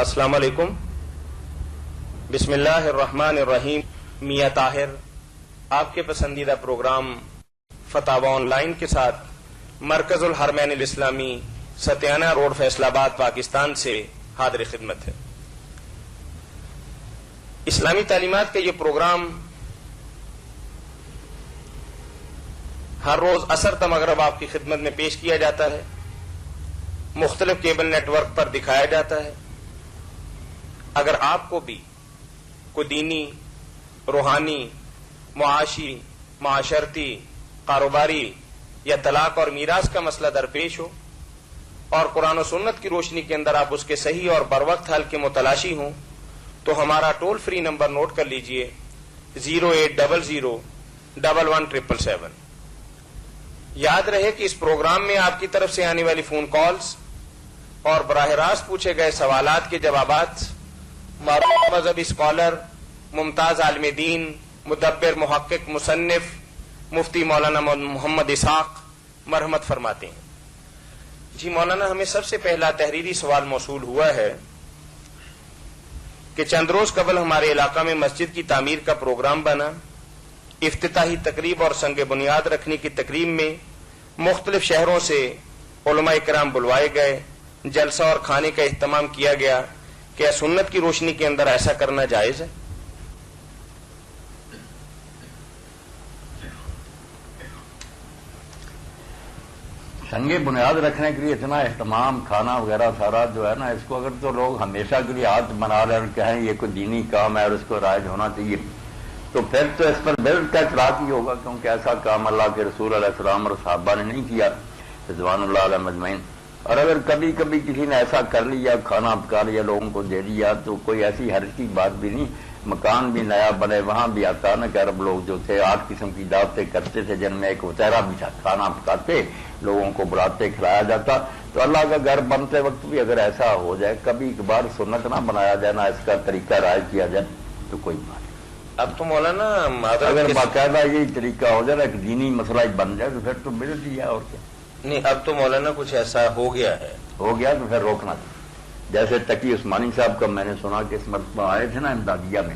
السلام علیکم. بسم اللہ الرحمن الرحیم. میاں طاہر آپ کے پسندیدہ پروگرام فتاوی آن لائن کے ساتھ مرکز الحرمین الاسلامی ستیانہ روڈ فیصل آباد پاکستان سے حاضر خدمت ہے. اسلامی تعلیمات کا یہ پروگرام ہر روز عصر تا مغرب آپ کی خدمت میں پیش کیا جاتا ہے. مختلف کیبل نیٹ ورک پر دکھایا جاتا ہے. اگر آپ کو بھی کوئی دینی، روحانی، معاشی، معاشرتی، کاروباری یا طلاق اور میراث کا مسئلہ درپیش ہو اور قرآن و سنت کی روشنی کے اندر آپ اس کے صحیح اور بروقت حل کے متلاشی ہوں تو ہمارا ٹول فری نمبر نوٹ کر لیجئے 080011777. یاد رہے کہ اس پروگرام میں آپ کی طرف سے آنے والی فون کالز اور براہ راست پوچھے گئے سوالات کے جوابات معروف مذہبی اسکالر، ممتاز عالم دین، مدبر، محقق، مصنف مفتی مولانا محمد اسحاق مرحمت فرماتے ہیں. جی مولانا، ہمیں سب سے پہلا تحریری سوال موصول ہوا ہے کہ چند روز قبل ہمارے علاقہ میں مسجد کی تعمیر کا پروگرام بنا. افتتاحی تقریب اور سنگ بنیاد رکھنے کی تقریب میں مختلف شہروں سے علماء کرام بلوائے گئے. جلسہ اور کھانے کا اہتمام کیا گیا. کیا سنت کی روشنی کے اندر ایسا کرنا جائز ہے؟ سنگ بنیاد رکھنے کے لیے اتنا اہتمام، کھانا وغیرہ سارا جو ہے نا، اس کو اگر تو لوگ ہمیشہ کے لیے ہاتھ بنا رہے اور کہیں یہ کوئی دینی کام ہے اور اس کو رائج ہونا چاہیے، تو پھر تو اس پر بلڈ کا اطلاق ہی ہوگا، کیونکہ ایسا کام اللہ کے رسول علیہ السلام اور صحابہ نے نہیں کیا رضوان اللہ علیہ مجمعین. اور اگر کبھی کبھی کسی نے ایسا کر لیا، کھانا پکا لیا، لوگوں کو دے دیا، تو کوئی ایسی حرج کی بات بھی نہیں. مکان بھی نیا بنے، وہاں بھی اچانک عرب لوگ جو تھے 8 قسم کی دعوتیں کرتے تھے، جن میں ایک وطیرہ بھی تھا، کھانا پکاتے، لوگوں کو بلاتے، کھلایا جاتا. تو اللہ کا گھر بنتے وقت بھی اگر ایسا ہو جائے، کبھی کبھار سنت نہ بنایا جائے، نہ اس کا طریقہ رائج کیا جائے، تو کوئی بات نہیں. اب تو مولانا اگر باقاعدہ یہی طریقہ ہو جائے، ایک دینی مسئلہ بن جائے، تو پھر تو بدعت ہی ہے. اور کیا نہیں، اب تو مولانا کچھ ایسا ہو گیا ہے. ہو گیا تو پھر روکنا چاہیے. جیسے تقی عثمانی صاحب کا میں نے سنا کہ اس مرتبہ آئے تھے نا امدادیہ میں،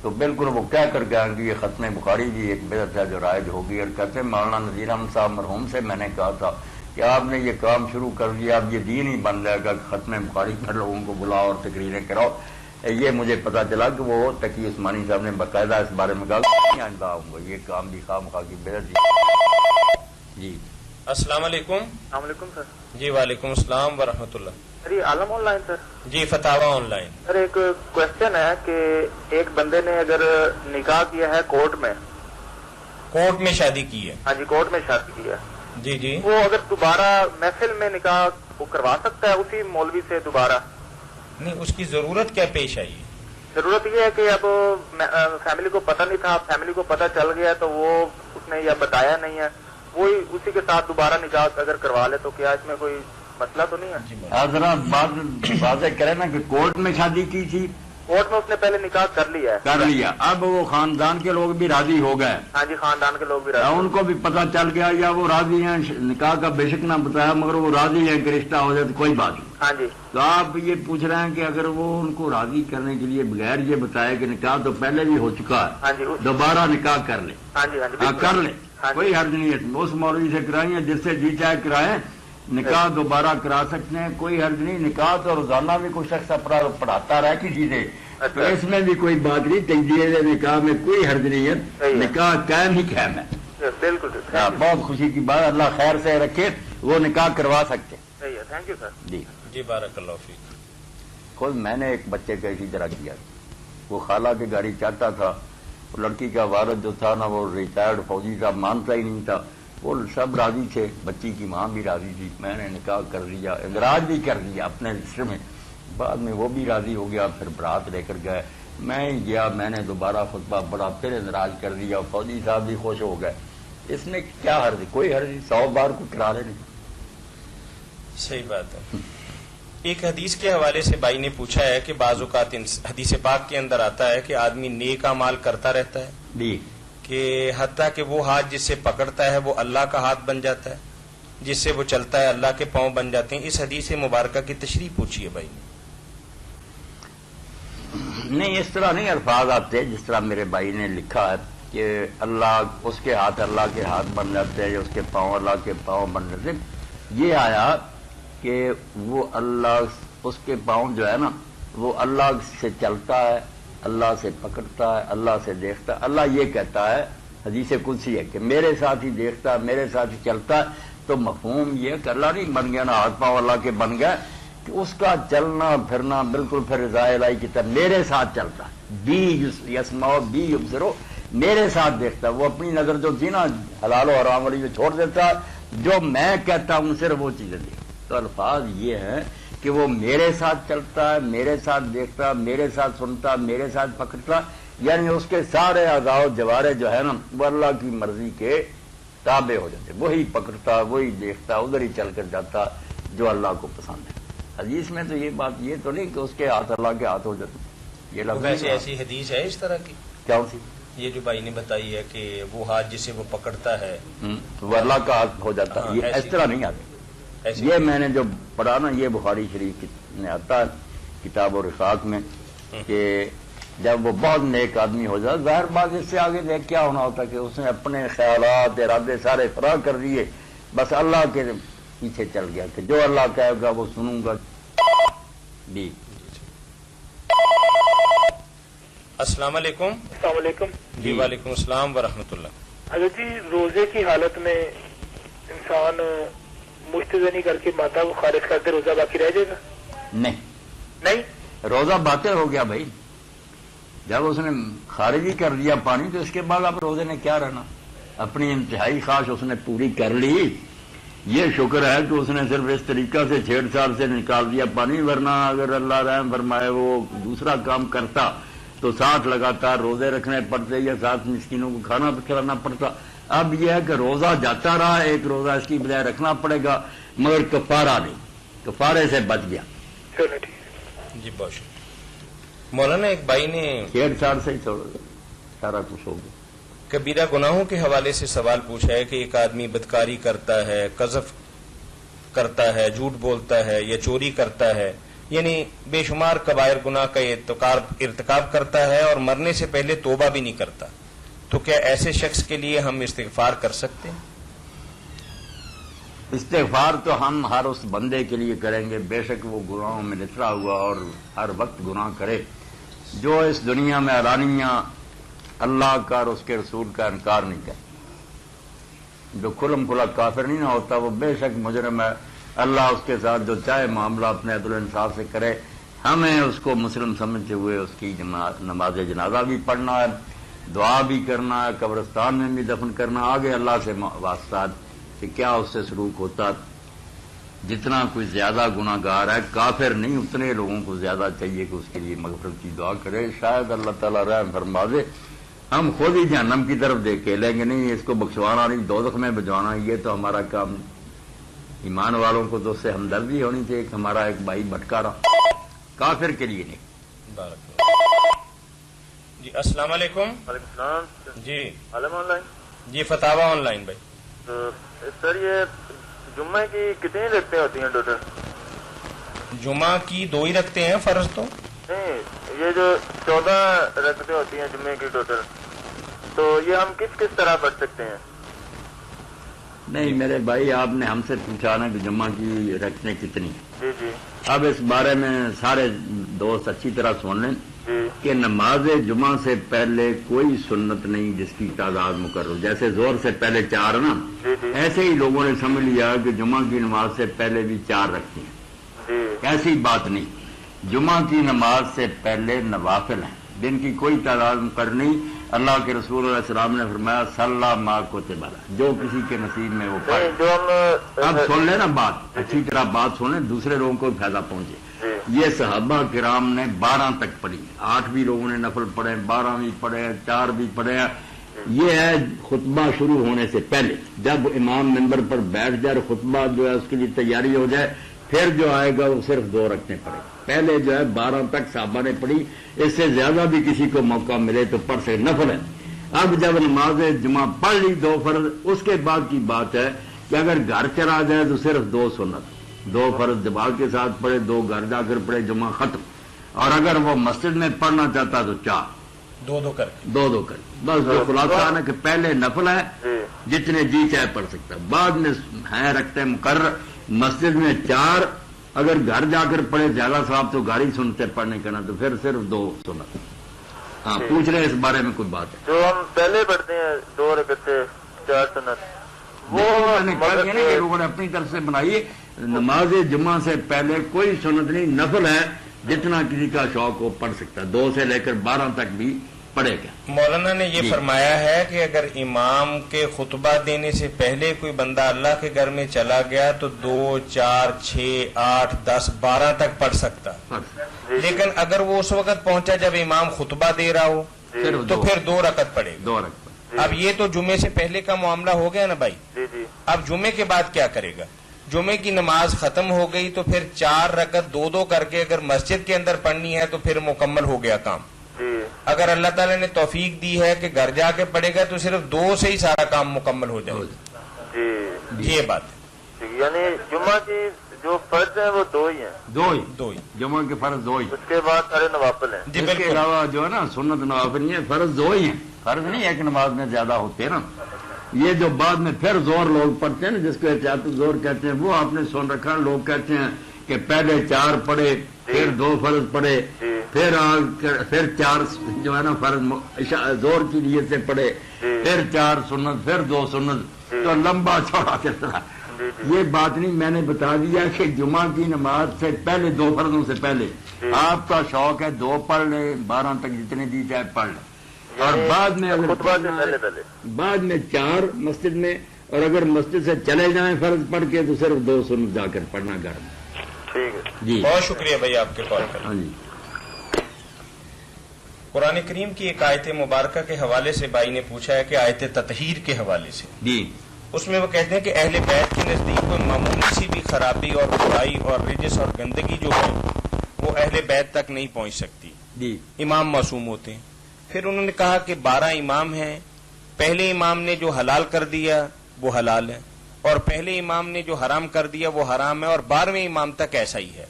تو بالکل وہ کہہ کر گیا کہ یہ ختم بخاری بھی ایک بدعت ہے جو رائج ہوگی. اور کہتے مولانا نذیر احمد صاحب مرحوم سے میں نے کہا تھا کہ آپ نے یہ کام شروع کر دیا، اب یہ دین ہی بن جائے گا کہ ختم بخاری پر لوگوں کو بلاؤ اور تقریریں کراؤ. یہ مجھے پتا چلا کہ وہ تقی عثمانی صاحب نے باقاعدہ اس بارے میں کہا کہ آئندہ آؤں گا، یہ کام بھی خواہ مخواہ کی بدعت. جی السلام علیکم. السلام علیکم سر. جی وعلیکم السلام ورحمۃ اللہ. سر یہ عالم on line sir. G فتاوی on line. سر ایک کوشچن ہے کہ ایک بندے نے اگر نکاح کیا ہے کورٹ میں شادی کی ہے. ہاں جی، کورٹ میں شادی کی ہے. جی جی. وہ اگر دوبارہ محفل میں نکاح وہ کروا سکتا ہے اسی مولوی سے دوبارہ؟ نہیں، اس کی ضرورت کیا پیش آئی؟ ضرورت یہ ہے کہ اب فیملی کو پتہ نہیں تھا، فیملی کو پتہ چل گیا تو وہ اس نے یا بتایا نہیں ہے، وہی اسی کے ساتھ دوبارہ نکاح اگر کروا لے تو کیا اس میں کوئی مسئلہ تو نہیں ہے؟ آپ ذرا واضح کریں نا کہ کورٹ میں شادی کی تھی، کورٹ میں اس نے پہلے نکاح کر لیا. اب وہ خاندان کے لوگ بھی راضی ہو گئے. ہاں جی، خاندان کے لوگ بھی راضی. ان کو بھی پتہ چل گیا یا وہ راضی ہیں، نکاح کا بے شک نہ بتایا مگر وہ راضی ہیں کہ رشتہ ہو جائے تو کوئی بات نہیں. ہاں جی. تو آپ یہ پوچھ رہے ہیں کہ اگر وہ ان کو راضی کرنے کے لیے بغیر یہ بتائے کہ نکاح تو پہلے بھی ہو چکا ہے، ہاں جی، دوبارہ نکاح کر لے. ہاں جی، ہاں جی، کر لے، کوئی حرج نہیں ہے. اس مولوی سے کرائیں، جس سے جی چاہے کرائیں، نکاح دوبارہ کرا سکتے ہیں، کوئی حرج نہیں. نکاح تو روزانہ بھی کوئی شخص پڑھاتا رہے کسی سے، تو اس میں بھی کوئی بات نہیں. تجدید نکاح میں کوئی حرج نہیں ہے، نکاح قائم ہی قائم ہے. بالکل. بہت خوشی کی بات، اللہ خیر سے رکھے، وہ نکاح کروا سکتے. Thank you sir. جی بارک اللہ فیک. خود میں نے ایک بچے کا اسی طرح کیا. وہ خالہ کی گاڑی چاہتا تھا، لڑکی کا والد جو تھا نا وہ ریٹائرڈ فوجی تھا، مانتا ہی نہیں تھا. وہ سب راضی تھے، بچی کی ماں بھی راضی تھی. میں نے نکاح کر لیا، اندراج بھی کر دیا اپنے رشتے میں. بعد میں وہ بھی راضی ہو گیا، پھر برات لے کر گئے. میں ہی گیا، میں نے دوبارہ خطبہ پڑھا، پھر اندراج کر دیا. فوجی صاحب بھی خوش ہو گئے. اس میں کیا حرج؟ کوئی حرج نہیں، 100 بار کو کرا لے نہیں. صحیح بات ہے. ایک حدیث کے حوالے سے بھائی نے پوچھا ہے کہ بعض اوقات حدیث پاک کے اندر آتا ہے کہ آدمی نیک اعمال کرتا رہتا ہے جی، کہ حتیٰ کہ وہ ہاتھ جس سے پکڑتا ہے وہ اللہ کا ہاتھ بن جاتا ہے، جس سے وہ چلتا ہے اللہ کے پاؤں بن جاتے ہیں. اس حدیث مبارکہ کی تشریح پوچھی ہے بھائی نے. نہیں اس طرح نہیں الفاظ آتے جس طرح میرے بھائی نے لکھا ہے کہ اللہ اس کے ہاتھ اللہ کے ہاتھ بن جاتے ہیں یا اس کے پاؤں اللہ کے پاؤں بن جاتے ہیں. یہ آیا کہ وہ اللہ اس کے پاؤں جو ہے نا وہ اللہ سے چلتا ہے، اللہ سے پکڑتا ہے، اللہ سے دیکھتا ہے. اللہ یہ کہتا ہے حدیث قدسی ہے کہ میرے ساتھ ہی دیکھتا ہے، میرے ساتھ ہی چلتا ہے. تو مفہوم یہ کہ اللہ نہیں بن گیا نا ہاتھ پاؤں اللہ کے بن گیا کہ اس کا چلنا پھرنا بالکل پھر رضا الہی کی طرح میرے ساتھ چلتا ہے. بی یسمعو بی یبصرو، میرے ساتھ دیکھتا ہے. وہ اپنی نظر جو تھی نا حلال و حرام والی چھوڑ دیتا ہے، جو میں کہتا ہوں صرف وہ چیزیں دیکھتا. تو الفاظ یہ ہیں کہ وہ میرے ساتھ چلتا ہے، میرے ساتھ دیکھتا، میرے ساتھ سنتا، میرے ساتھ پکڑتا. یعنی اس کے سارے اعضاء و جوارے جو ہے نا وہ اللہ کی مرضی کے تابع ہو جاتے، وہی پکڑتا، وہی دیکھتا، ادھر ہی چل کر جاتا جو اللہ کو پسند ہے. حدیث میں تو یہ بات یہ تو نہیں کہ اس کے ہاتھ اللہ کے ہاتھ ہو جاتے. یہ لفظ ویسے ایسی حدیث ہے اس طرح کی کیا سی یہ جو بھائی نے بتائی ہے کہ وہ ہاتھ جسے وہ پکڑتا ہے وہ اللہ کا ہاتھ ہو جاتا ہے. یہ اس طرح نہیں آتے. یہ میں نے جو پڑھا نا یہ بخاری شریف میں آتا ہے کتاب و رفاق میں کہ جب وہ بہت نیک آدمی ہو جائے، ظاہر بات اس سے آگے دیکھ کیا ہونا ہوتا کہ اس نے اپنے خیالات ارادے سارے فراہ کر دیے، بس اللہ کے پیچھے چل گیا کہ جو اللہ کہے گا وہ سنوں گا. جی السلام علیکم. السلام علیکم. جی وعلیکم السلام ورحمۃ اللہ. حضرت جی روزے کی حالت میں انسان مستدنی کر کے ماتا کو خارج کر دے روزہ باقی رہ جائے گا؟ نہیں روزہ باطل ہو گیا بھائی. جب اس نے خارج ہی کر دیا پانی تو اس کے بعد اب روزے نے کیا رہنا. اپنی انتہائی خواہش اس نے پوری کر لی. یہ شکر ہے کہ اس نے صرف اس طریقہ سے چھیڑ چھاڑ سے نکال دیا پانی، ورنہ اگر اللہ رحم فرمائے وہ دوسرا کام کرتا تو ساتھ لگاتار روزے رکھنے پڑتے یا ساتھ مسکینوں کو کھانا کھلانا پڑتا. اب یہ ہے کہ روزہ جاتا رہا، ایک روزہ اس کی بجائے رکھنا پڑے گا، مگر کفارہ نہیں، کفارے سے بچ گیا. چلو ٹھیک. جی بہت شکریہ. مولانا ایک بھائی نے چھیڑ چھاڑ سے ہی سارا کچھ ہو گیا. کبیرہ گناہوں کے حوالے سے سوال پوچھا ہے کہ ایک آدمی بدکاری کرتا ہے، قذف کرتا ہے، جھوٹ بولتا ہے یا چوری کرتا ہے، یعنی بے شمار کبائر گناہ کا ارتکاب کرتا ہے اور مرنے سے پہلے توبہ بھی نہیں کرتا، تو کیا ایسے شخص کے لیے ہم استغفار کر سکتے ہیں؟ استغفار تو ہم ہر اس بندے کے لیے کریں گے بے شک وہ گناہوں میں لتڑا ہوا اور ہر وقت گناہ کرے، جو اس دنیا میں علانیہ اللہ کا اور اس کے رسول کا انکار نہیں کرے. جو کھلم کھلا کافر نہیں نہ ہوتا وہ بے شک مجرم ہے. اللہ اس کے ساتھ جو چاہے معاملہ اپنے عدل و انصاف سے کرے. ہمیں اس کو مسلم سمجھتے ہوئے اس کی نماز جنازہ بھی پڑھنا ہے، دعا بھی کرنا ہے، قبرستان میں بھی دفن کرنا. آگے اللہ سے واسطہ کہ کیا اس سے سلوک ہوتا. جتنا کوئی زیادہ گناہ گار ہے کافر نہیں، اتنے لوگوں کو زیادہ چاہیے کہ اس کے لیے مغفرت کی دعا کرے. شاید اللہ تعالیٰ رحم فرما دے. ہم خود ہی جہنم کی طرف دیکھ کے لیں گے نہیں اس کو بخشوانا نہیں، دوزخ میں بھجوانا، یہ تو ہمارا کام نہیں. ایمان والوں کو تو اس سے ہمدردی ہونی چاہیے کہ ہمارا ایک بھائی بھٹکا رہا، کافر کے لیے نہیں. بارک اللہ. جی السلام علیکم. وعلیکم السلام. جی عالم on line. G فتاوا on line بھائی. سر یہ جمعہ کی کتنی رکھتے ہوتی ہیں ٹوٹل؟ جمعہ کی 2 ہی رکھتے ہیں فرض تو نہیں، یہ جو 14 رکعتیں ہوتی ہیں جمعے کی ٹوٹل، تو یہ ہم کس کس طرح پڑھ سکتے ہیں؟ نہیں میرے بھائی آپ نے ہم سے پوچھا نا کہ جمعہ کی رکعتیں کتنی. جی جی اب اس بارے میں سارے دوست اچھی طرح سن لیں جی کہ نماز جمعہ سے پہلے کوئی سنت نہیں جس کی تعداد مقرر. جیسے زور سے پہلے 4 نا، جی جی ایسے ہی لوگوں نے سمجھ لیا کہ جمعہ کی نماز سے پہلے بھی 4 رکھتے ہیں. جی ایسی بات نہیں. جمعہ کی نماز سے پہلے نوافل ہیں جن کی کوئی تعداد مقرر نہیں. اللہ کے رسول علیہ السلام نے فرمایا صلی ما کتب علیہ، جو کسی کے نصیب میں وہ پڑھے. جو ہم اب سن لیں نا بات، اچھی طرح بات سنیں، دوسرے لوگوں کو فائدہ پہنچے. یہ صحابہ کرام نے 12 تک پڑھی، 8 بھی لوگوں نے نفل پڑھے، 12 بھی پڑھے، 4 بھی پڑھے. یہ ہے خطبہ شروع ہونے سے پہلے، جب امام ممبر پر بیٹھ جائے، خطبہ جو ہے اس کے لیے تیاری ہو جائے، پھر جو آئے گا وہ صرف 2 رکھنے پڑے. پہلے جو ہے 12 تک صحابہ نے پڑھی، اس سے زیادہ بھی کسی کو موقع ملے تو پڑھ سکے، نفل ہے. اب جب نماز جمعہ پڑھ لی 2 فرض، اس کے بعد کی بات ہے کہ اگر گھر چلا جائے تو صرف 2 سنت، 2 فرض جماعت کے ساتھ پڑھے، 2 گھر جا کر پڑھے، جمعہ ختم. اور اگر وہ مسجد میں پڑھنا چاہتا تو 4 2 کر کے 2 کر بس جو خلاصہ ہے نا کہ پہلے نفل ہے جی جتنے جی چاہے پڑھ سکتا ہے، بعد میں ہیں رکھتے ہیں مقرر، مسجد میں 4، اگر گھر جا کر پڑھے زیادہ صاحب تو گھر ہی سنتے پڑھنے کا نا، تو پھر صرف 2 سنت۔ ہاں پوچھ رہے ہیں اس بارے میں کوئی بات ہے؟ جو ہم پہلے پڑھتے ہیں 2 رکعت سے 4 سنت، وہ میں نے کہا کہ نا کہ لوگوں نے اپنی طرف سے بنائی، نماز جمعہ سے پہلے کوئی سنت نہیں، نفل ہے، جتنا کسی کا شوق ہو پڑھ سکتا ہے، 2 سے لے کر 12 تک بھی پڑھے گا۔ مولانا نے یہ فرمایا ہے کہ اگر امام کے خطبہ دینے سے پہلے کوئی بندہ اللہ کے گھر میں چلا گیا تو 2 4 6 8 10 12 تک پڑھ سکتا، لیکن اگر وہ اس وقت پہنچا جب امام خطبہ دے رہا ہو تو پھر 2 رکعت پڑے گا۔ 2 رکعت۔ اب یہ تو جمعے سے پہلے کا معاملہ ہو گیا نا بھائی، جی جی اب جمعے کے بعد کیا کرے گا؟ جمعے کی نماز ختم ہو گئی تو پھر 4 رکعت 2 کر کے اگر مسجد کے اندر پڑھنی ہے تو پھر مکمل ہو گیا کام۔ جی اگر اللہ تعالیٰ نے توفیق دی ہے کہ گھر جا کے پڑے گا تو صرف 2 سے ہی سارا کام مکمل ہو جائے گا۔ جی یہ بات ہے، یعنی جمعہ کی جو فرض ہیں وہ 2 ہی ہیں، 2 ہی، 2 ہی۔ جمعہ کے فرض 2 ہی، اس کے بعد سارے نوافل ہیں۔ جی اس کے بالکل، علاوہ جو ہے نا سنت نوافل نہیں ہے، فرض 2 ہی ہیں، فرض نہیں ایک نماز میں زیادہ ہوتے ہیں نا۔ یہ جو بعد میں پھر زور لوگ پڑھتے ہیں نا، جس کو احتیاط زور کہتے ہیں، وہ آپ نے سن رکھا، لوگ کہتے ہیں کہ پہلے 4 پڑھے، پھر 2 فرض پڑھے، پھر 4 جو ہے نا فرض زور کی نیت سے پڑھے، پھر 4 سنت، پھر 2 سنت، تو لمبا چوڑا سلسلہ۔ یہ بات نہیں، میں نے بتا دیا کہ جمعہ کی نماز سے پہلے 2 فرضوں سے پہلے آپ کا شوق ہے 2 پڑھ لیں، 12 تک جتنے جی چاہے پڑھ لیں، اور بعد میں اگر خطبہ سے پہلے بعد میں 4 مسجد میں، اور اگر مسجد سے چلے جائیں فرض پڑھ کے تو صرف 2 سنت جا کر پڑھنا گھر میں۔ ٹھیک ہے جی بہت شکریہ بھائی آپ کے کال کرنے۔ ہاں جی قرآن کریم کی ایک آیت مبارکہ کے حوالے سے بھائی نے پوچھا ہے کہ آیت تطہیر کے حوالے سے، جی اس میں وہ کہتے ہیں کہ اہل بیت کے نزدیک کوئی معمولی سی بھی خرابی اور برائی اور رجس اور گندگی جو ہے وہ اہل بیت تک نہیں پہنچ سکتی، جی امام معصوم ہوتے ہیں۔ پھر انہوں نے کہا کہ 12 امام ہیں، پہلے امام نے جو حلال کر دیا وہ حلال ہے، اور پہلے امام نے جو حرام کر دیا وہ حرام ہے، اور 12ویں امام تک ایسا ہی ہے،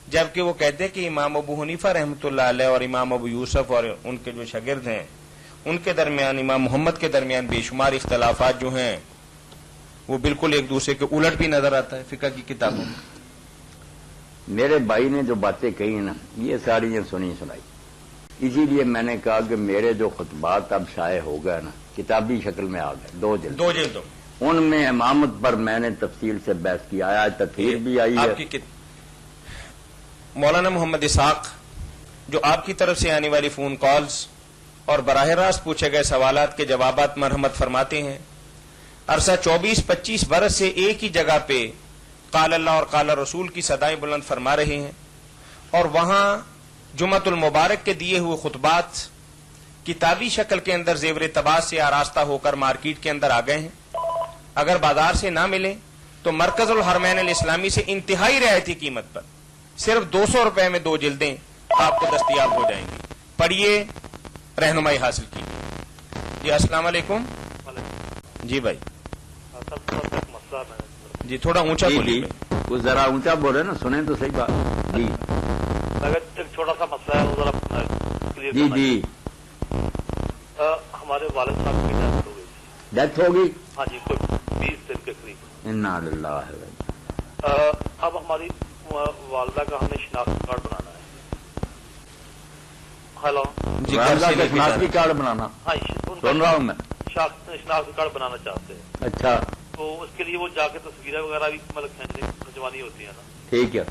جبکہ وہ کہتے ہیں کہ امام ابو حنیفہ رحمۃ اللہ علیہ اور امام ابو یوسف اور ان کے جو شاگرد ہیں ان کے درمیان، امام محمد کے درمیان بے شمار اختلافات جو ہیں وہ بالکل ایک دوسرے کے الٹ بھی نظر آتا ہے فقہ کی کتابوں میں۔ میرے بھائی نے جو باتیں کہی نا یہ ساری سنی سنائی، اسی لیے میں نے کہا کہ میرے جو خطبات اب شائع ہو گئے نا کتابی شکل میں آ گئے، 2 جلد، 2 جلدوں ان میں امامت پر میں نے تفصیل سے بحث کیا، آیا تطہیر بھی آئی ہے۔ آپ کی مولانا محمد اسحاق جو آپ کی طرف سے آنے والی فون کالز اور براہ راست پوچھے گئے سوالات کے جوابات مرحمت فرماتے ہیں، عرصہ 24-25 برس سے ایک ہی جگہ پہ قال اللہ اور قال رسول کی صدائیں بلند فرما رہے ہیں، اور وہاں جمعۃ المبارک کے دیے ہوئے خطبات کتابی شکل کے اندر زیور طباعت سے آراستہ ہو کر مارکیٹ کے اندر آ گئے ہیں۔ اگر بازار سے نہ ملے تو مرکز الحرمین الاسلامی سے انتہائی رعایتی قیمت پر صرف 200 روپے میں 2 جلدیں آپ کو دستیاب ہو جائیں گی، پڑھیے، رہنمائی حاصل کیجیے۔ جی السلام علیکم۔ جی بھائی، جی تھوڑا اونچا بولیے بھائی۔ کچھ ذرا اونچا بولے نا، سنیں تو صحیح بات۔ جی چھوٹا سا مسئلہ ہے وہ ذرا کلیئر جی جی ہمارے والد صاحب کی ڈیتھ ہو گئی تھی۔ ڈیتھ ہوگی؟ ہاں جی، کوئی 20 دن کے قریب۔ انا للہ ہے۔ اب ہماری والدہ کا ہمیں شناختی کارڈ بنانا ہے۔ ہیلو جی والدہ کا شناختی کارڈ بنانا؟ ہاں، سن رہا ہوں میں۔ شناختی کارڈ بنانا چاہتے ہیں، اچھا تو اس کے لیے وہ جا کے تصویریں وغیرہ بھی مطلب کھنچوانی ہوتی ہے نا، ٹھیک ہے،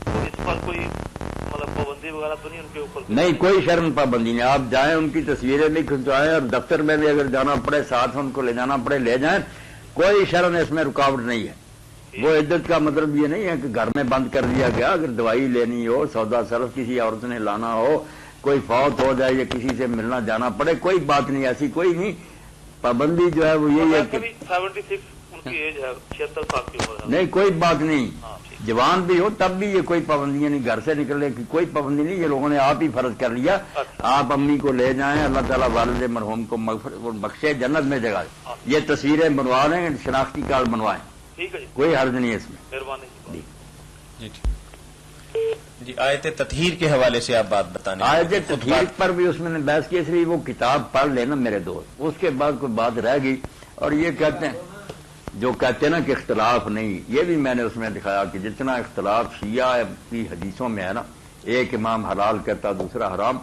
تو اس پر کوئی مطلب پابندی وغیرہ تو نہیں ان کے اوپر؟ نہیں کوئی شرم پابندی نہیں، آپ جائیں ان کی تصویریں بھی کھنچوائیں، اور دفتر میں بھی اگر جانا پڑے ساتھ ان کو لے جانا پڑے لے جائیں، کوئی شرم اس میں رکاوٹ نہیں ہے۔ وہ عدت کا مطلب یہ نہیں ہے کہ گھر میں بند کر دیا گیا، اگر دوائی لینی ہو، سودا صرف کسی عورت نے لانا ہو، کوئی فوت ہو جائے یا کسی سے ملنا جانا پڑے، کوئی بات نہیں، ایسی کوئی نہیں پابندی جو ہے وہ یہی ہے کہ 76 ان کی ایج ہے، 76 سال کی عمر ہے۔ نہیں کوئی بات نہیں، ہاں ٹھیک۔ جوان بھی ہو تب بھی یہ کوئی پابندیاں نہیں، گھر سے نکلنے کی کوئی پابندی نہیں، یہ لوگوں نے آپ ہی فرض کر لیا۔ آپ امی کو لے جائیں، اللہ تعالیٰ والد مرحوم کو بخشے، جنت میں جگہ دے۔ یہ تصویریں بنوا لیں، شناختی کارڈ بنوائیں، ٹھیک ہے جی، کوئی حرج نہیں ہے اس میں۔ مہربانی جی۔ جی ٹھیک۔ جی آیت تطہیر کے حوالے سے آپ بات بتانے آیت تطہیر پر بھی اس میں نے بحث کی، اس لیے وہ کتاب پڑھ لینا میرے دوست، اس کے بعد کوئی بات رہ گئی۔ اور یہ کہتے ہیں جو کہتے ہیں نا کہ اختلاف نہیں، یہ بھی میں نے اس میں دکھایا کہ جتنا اختلاف شیعہ کی حدیثوں میں ہے نا، ایک امام حلال کہتا دوسرا حرام،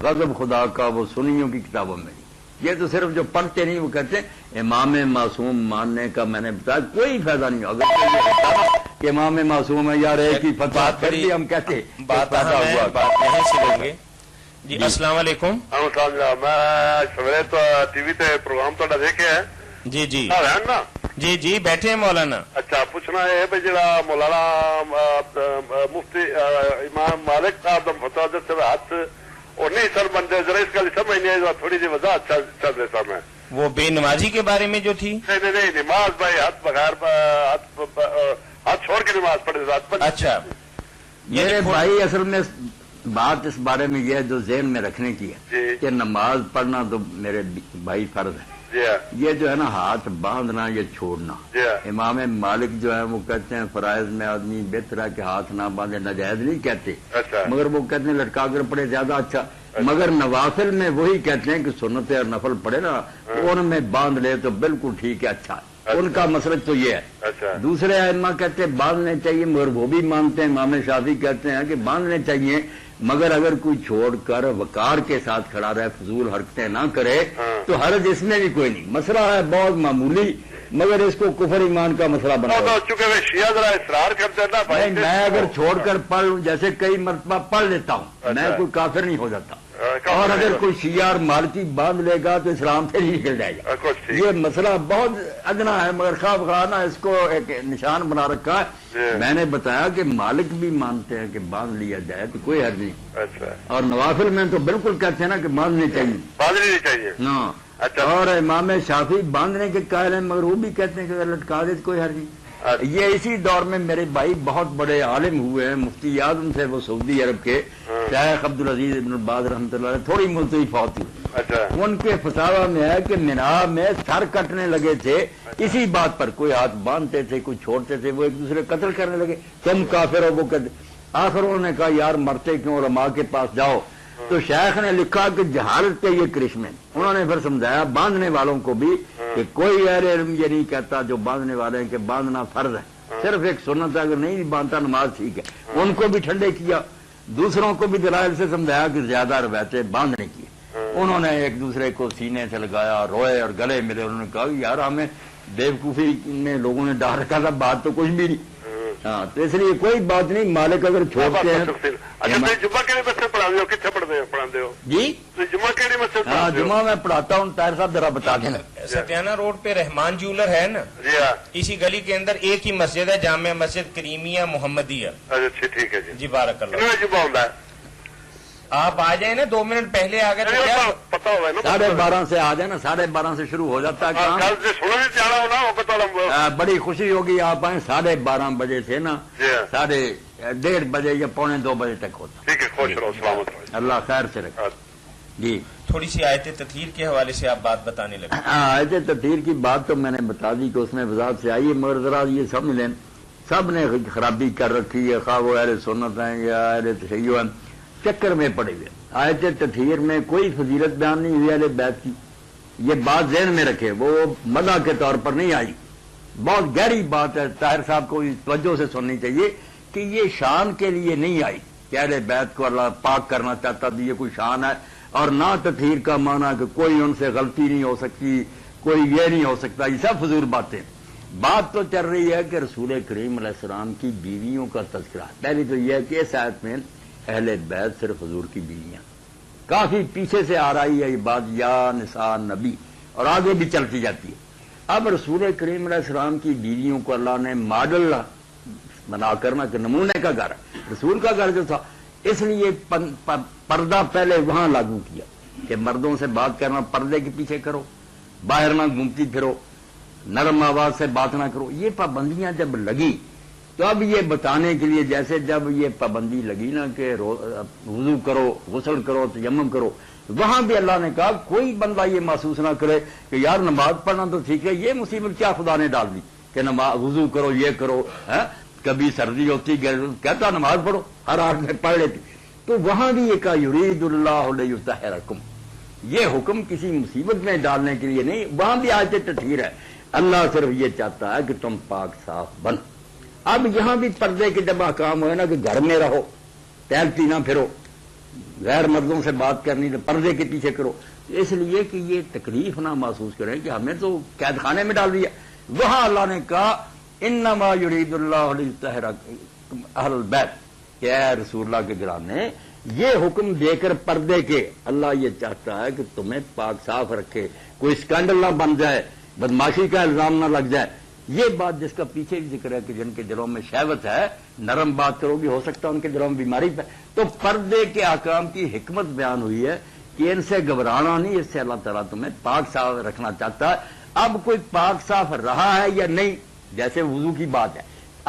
غضب خدا کا وہ سنیوں کی کتابوں میں نہیں۔ یہ تو صرف جو پڑھتے نہیں وہ کہتے ہیں امام معصوم ماننے کا میں نے بتایا کوئی فائدہ نہیں، اگر کوئی یہ ہوتا نا کہ امام معصوم ہے یار ایک ہی فتویٰ پھر بھی ہم کہتے بات یہیں سے لیں گے۔ جی السلام علیکم۔ میں سویرے تو ٹی وی تے پروگرام تو دیکھے ہے جی جی نا۔ جی جی بیٹھے ہیں مولانا۔ اچھا پوچھنا ہے بھائی جڑا مولانا مفتی امام مالک صاحب کا فتویٰ سے ہاتھ اور نہیں سر بنتے ذرا اس کا سمجھ نہیں آئی، تھوڑی سی وضاحت چل رہی تھا میں۔ وہ بے نمازی کے بارے میں جو تھی؟ نہیں نماز بھائی ہاتھ بغیر ہاتھ چھوڑ کے نماز پڑھے۔ اچھا میرے بھائی اصل میں بات اس بارے میں یہ ہے جو ذہن میں رکھنے کی ہے جی کہ نماز پڑھنا تو میرے بھائی فرض ہے، جی ہاں یہ جو ہے نا ہاتھ باندھنا یہ چھوڑنا، جی ہاں امام مالک جو ہے وہ کہتے ہیں فرائض میں آدمی بہتر ہے کہ ہاتھ نہ باندھے، ناجائز نہیں کہتے، اچھا مگر وہ کہتے ہیں لٹکا کر پڑے زیادہ اچھا، مگر نوافل میں وہی کہتے ہیں کہ سنت اور نفل پڑے نا ان میں باندھ لے تو بالکل ٹھیک ہے، اچھا ان کا مسلک تو یہ ہے۔ اچھا دوسرے ائمہ کہتے ہیں باندھنے چاہیے، مگر وہ بھی مانتے ہیں، امام شافعی کہتے ہیں کہ باندھنے چاہیے، مگر اگر کوئی چھوڑ کر وقار کے ساتھ کھڑا رہے، فضول حرکتیں نہ کرے تو حرج اس میں بھی کوئی نہیں، مسئلہ ہے بہت معمولی، مگر اس کو کفر ایمان کا مسئلہ بنا چونکہ وہ شیعہ ذرا اصرار کرتے ہیں نا بھائی، میں اگر چھوڑ کر پڑھ لوں جیسے کئی مرتبہ پڑھ لیتا ہوں میں کوئی کافر نہیں ہو جاتا، اور اگر کوئی شیعہ اور مالکی باندھ لے گا تو اسلام سے ہی نکل جائے گا۔ یہ مسئلہ بہت ادنا ہے، مگر خواب خانہ اس کو ایک نشان بنا رکھا ہے۔ میں نے بتایا کہ مالک بھی مانتے ہیں کہ باندھ لیا جائے تو کوئی حرج نہیں، اچھا اور نوافل میں تو بالکل کہتے ہیں نا کہ باندھنے چاہیے، باندھنی نہیں چاہیے۔ ہاں، اچھا اور امام شافعی باندھنے کے قائل ہیں، مگر وہ بھی کہتے ہیں کہ اگر لٹکا دے تو کوئی حرج نہیں۔ یہ اسی دور میں میرے بھائی بہت بڑے عالم ہوئے ہیں، مفتی اعظم تھے وہ سعودی عرب کے، شیخ عبدالعزیز ابن باز رحمۃ اللہ علیہ، تھوڑی ملتوی فوت ہوئی، اچھا ان کے فتاوی میں ہے کہ مینا میں سر کٹنے لگے تھے اسی بات پر، کوئی ہاتھ باندھتے تھے کوئی چھوڑتے تھے، وہ ایک دوسرے قتل کرنے لگے، تم کافر ہو وہ کہتے، آخر انہوں نے کہا یار مرتے کیوں، علماء کے پاس جاؤ، تو شیخ نے لکھا کہ جہالت کے یہ کرشمے، انہوں نے پھر سمجھایا باندھنے والوں کو بھی کہ کوئی اہل علم یہ نہیں کہتا جو باندھنے والے ہیں کہ باندھنا فرض ہے، صرف ایک سنت ہے، اگر نہیں باندھتا نماز ٹھیک ہے، ان کو بھی ٹھنڈے کیا، دوسروں کو بھی دلائل سے سمجھایا کہ زیادہ روایتیں باندھنے کی، انہوں نے ایک دوسرے کو سینے سے لگایا، روئے اور گلے ملے، انہوں نے کہا یار ہمیں بیوقوفی میں لوگوں نے ڈال رکھا تھا، بات تو کچھ بھی نہیں، ہاں تو اس لیے کوئی بات نہیں، مالک اگر چھوڑتے ہیں۔ اچھا جمعہ کہڑے مسجد پڑھاتے ہو، کتنے پڑھاتے ہو جی؟ جمعہ کہڑی مسجد؟ ہاں جمعہ میں پڑھاتا ہوں، طاہر صاحب ذرا بتا دینا۔ ستیانہ روڈ پہ رحمان جیولر ہے نا، جی ہاں اسی گلی کے اندر ایک ہی مسجد ہے، جامع مسجد کریمیہ محمدیہ۔ اچھا ٹھیک ہے جی۔ جی بارک اللہ۔ کتنا جمعہ ہوتا ہے؟ آپ آ جائیں نا 2 منٹ پہلے آ گئے تو کیا؟ پتا ہوگا نا 12:30 سے آ جائیں نا، 12:30 سے شروع ہو جاتا ہے کام، کل سے سنا نہیں چاہ رہا ہوں نا وہ پتا بڑی خوشی ہوگی آپ آئیں، 12:30 بجے سے نا جی ہاں 1:30 بجے یا 1:45 بجے تک ہوتا، ٹھیک ہے، خوش رہو، سلامت رہو۔ اللہ خیر سے رکھے۔ جی تھوڑی سی آیت تطہیر کے حوالے سے آپ بات بتانے لگے۔ آیت تطہیر کی بات تو میں نے بتا دی کہ اس میں وضاحت سے آئی ہے، مگر ذرا یہ سمجھ لیں سب نے خرابی کر رکھی ہے، خواہ وہ اہل سنت ہیں یا اہل تشیع ہیں، چکر میں پڑے ہوئے۔ آیت تطہیر میں کوئی فضیلت بیان نہیں ہوئی اہل بیت کی، یہ بات ذہن میں رکھے، وہ مدح کے طور پر نہیں آئی، بہت گہری بات ہے، طاہر صاحب کو اس توجہ سے سننی چاہیے کہ یہ شان کے لیے نہیں آئی کہ اہل بیت کو اللہ پاک کرنا چاہتا تھا، یہ کوئی شان ہے، اور نہ تطہیر کا معنی کہ کوئی ان سے غلطی نہیں ہو سکتی، کوئی یہ نہیں ہو سکتا، یہ سب فضول باتیں۔ بات تو چل رہی ہے کہ رسول کریم علیہ السلام کی بیویوں کا تذکرہ، پہلی تو یہ ہے کہ اس آیت میں اہل بیت صرف حضور کی بیویاں، کافی پیچھے سے آ رہی ہے یہ بات، یا نساء نبی، اور آگے بھی چلتی جاتی ہے۔ اب رسول کریم علیہ السلام کی بیویوں کو اللہ نے ماڈل بنا کرنا کہ نمونے کا گھر، رسول کا گھر جو تھا، اس لیے پردہ پہلے وہاں لاگو کیا کہ مردوں سے بات کرنا پردے کے پیچھے کرو، باہر نہ گھومتی پھرو، نرم آواز سے بات نہ کرو، یہ پابندیاں جب لگی تو اب یہ بتانے کے لیے، جیسے جب یہ پابندی لگی نا کہ وضو کرو، غسل کرو، تیمم کرو، وہاں بھی اللہ نے کہا کوئی بندہ یہ محسوس نہ کرے کہ یار نماز پڑھنا تو ٹھیک ہے، یہ مصیبت کیا خدا نے ڈال دی کہ نماز وضو کرو، یہ کرو، کبھی سردی ہوتی کہتا نماز پڑھو، ہر آٹھ میں پڑھ لیتی. تو وہاں بھی یہ کہا یرید اللہ لیطہرکم، یہ حکم کسی مصیبت میں ڈالنے کے لیے نہیں، وہاں بھی آیت تطہیر ہے. اللہ صرف یہ چاہتا ہے کہ تم پاک صاف بن. اب یہاں بھی پردے کے جب احکام ہوئے نا کہ گھر میں رہو، ٹہلتی نہ پھرو، غیر مردوں سے بات کرنی تو پردے کے پیچھے کرو، اس لیے کہ یہ تکلیف نہ محسوس کریں کہ ہمیں تو قید خانے میں ڈال دیا. وہاں اللہ نے کہا انما یرید اللہ لیطہرکم اہل البیت، کہ اے رسول اللہ کے گھرانے، یہ حکم دے کر پردے کے اللہ یہ چاہتا ہے کہ تمہیں پاک صاف رکھے، کوئی اسکینڈل نہ بن جائے، بدماشی کا الزام نہ لگ جائے. یہ بات جس کا پیچھے بھی ذکر ہے کہ جن کے دلوں میں شہوت ہے، نرم بات کرو گی ہو سکتا ہے ان کے دلوں میں بیماری پہ. تو پردے کے احکام کی حکمت بیان ہوئی ہے کہ ان سے گھبرانا نہیں، اس سے اللہ تعالیٰ تمہیں پاک صاف رکھنا چاہتا ہے. اب کوئی پاک صاف رہا ہے یا نہیں، جیسے وضو کی بات ہے،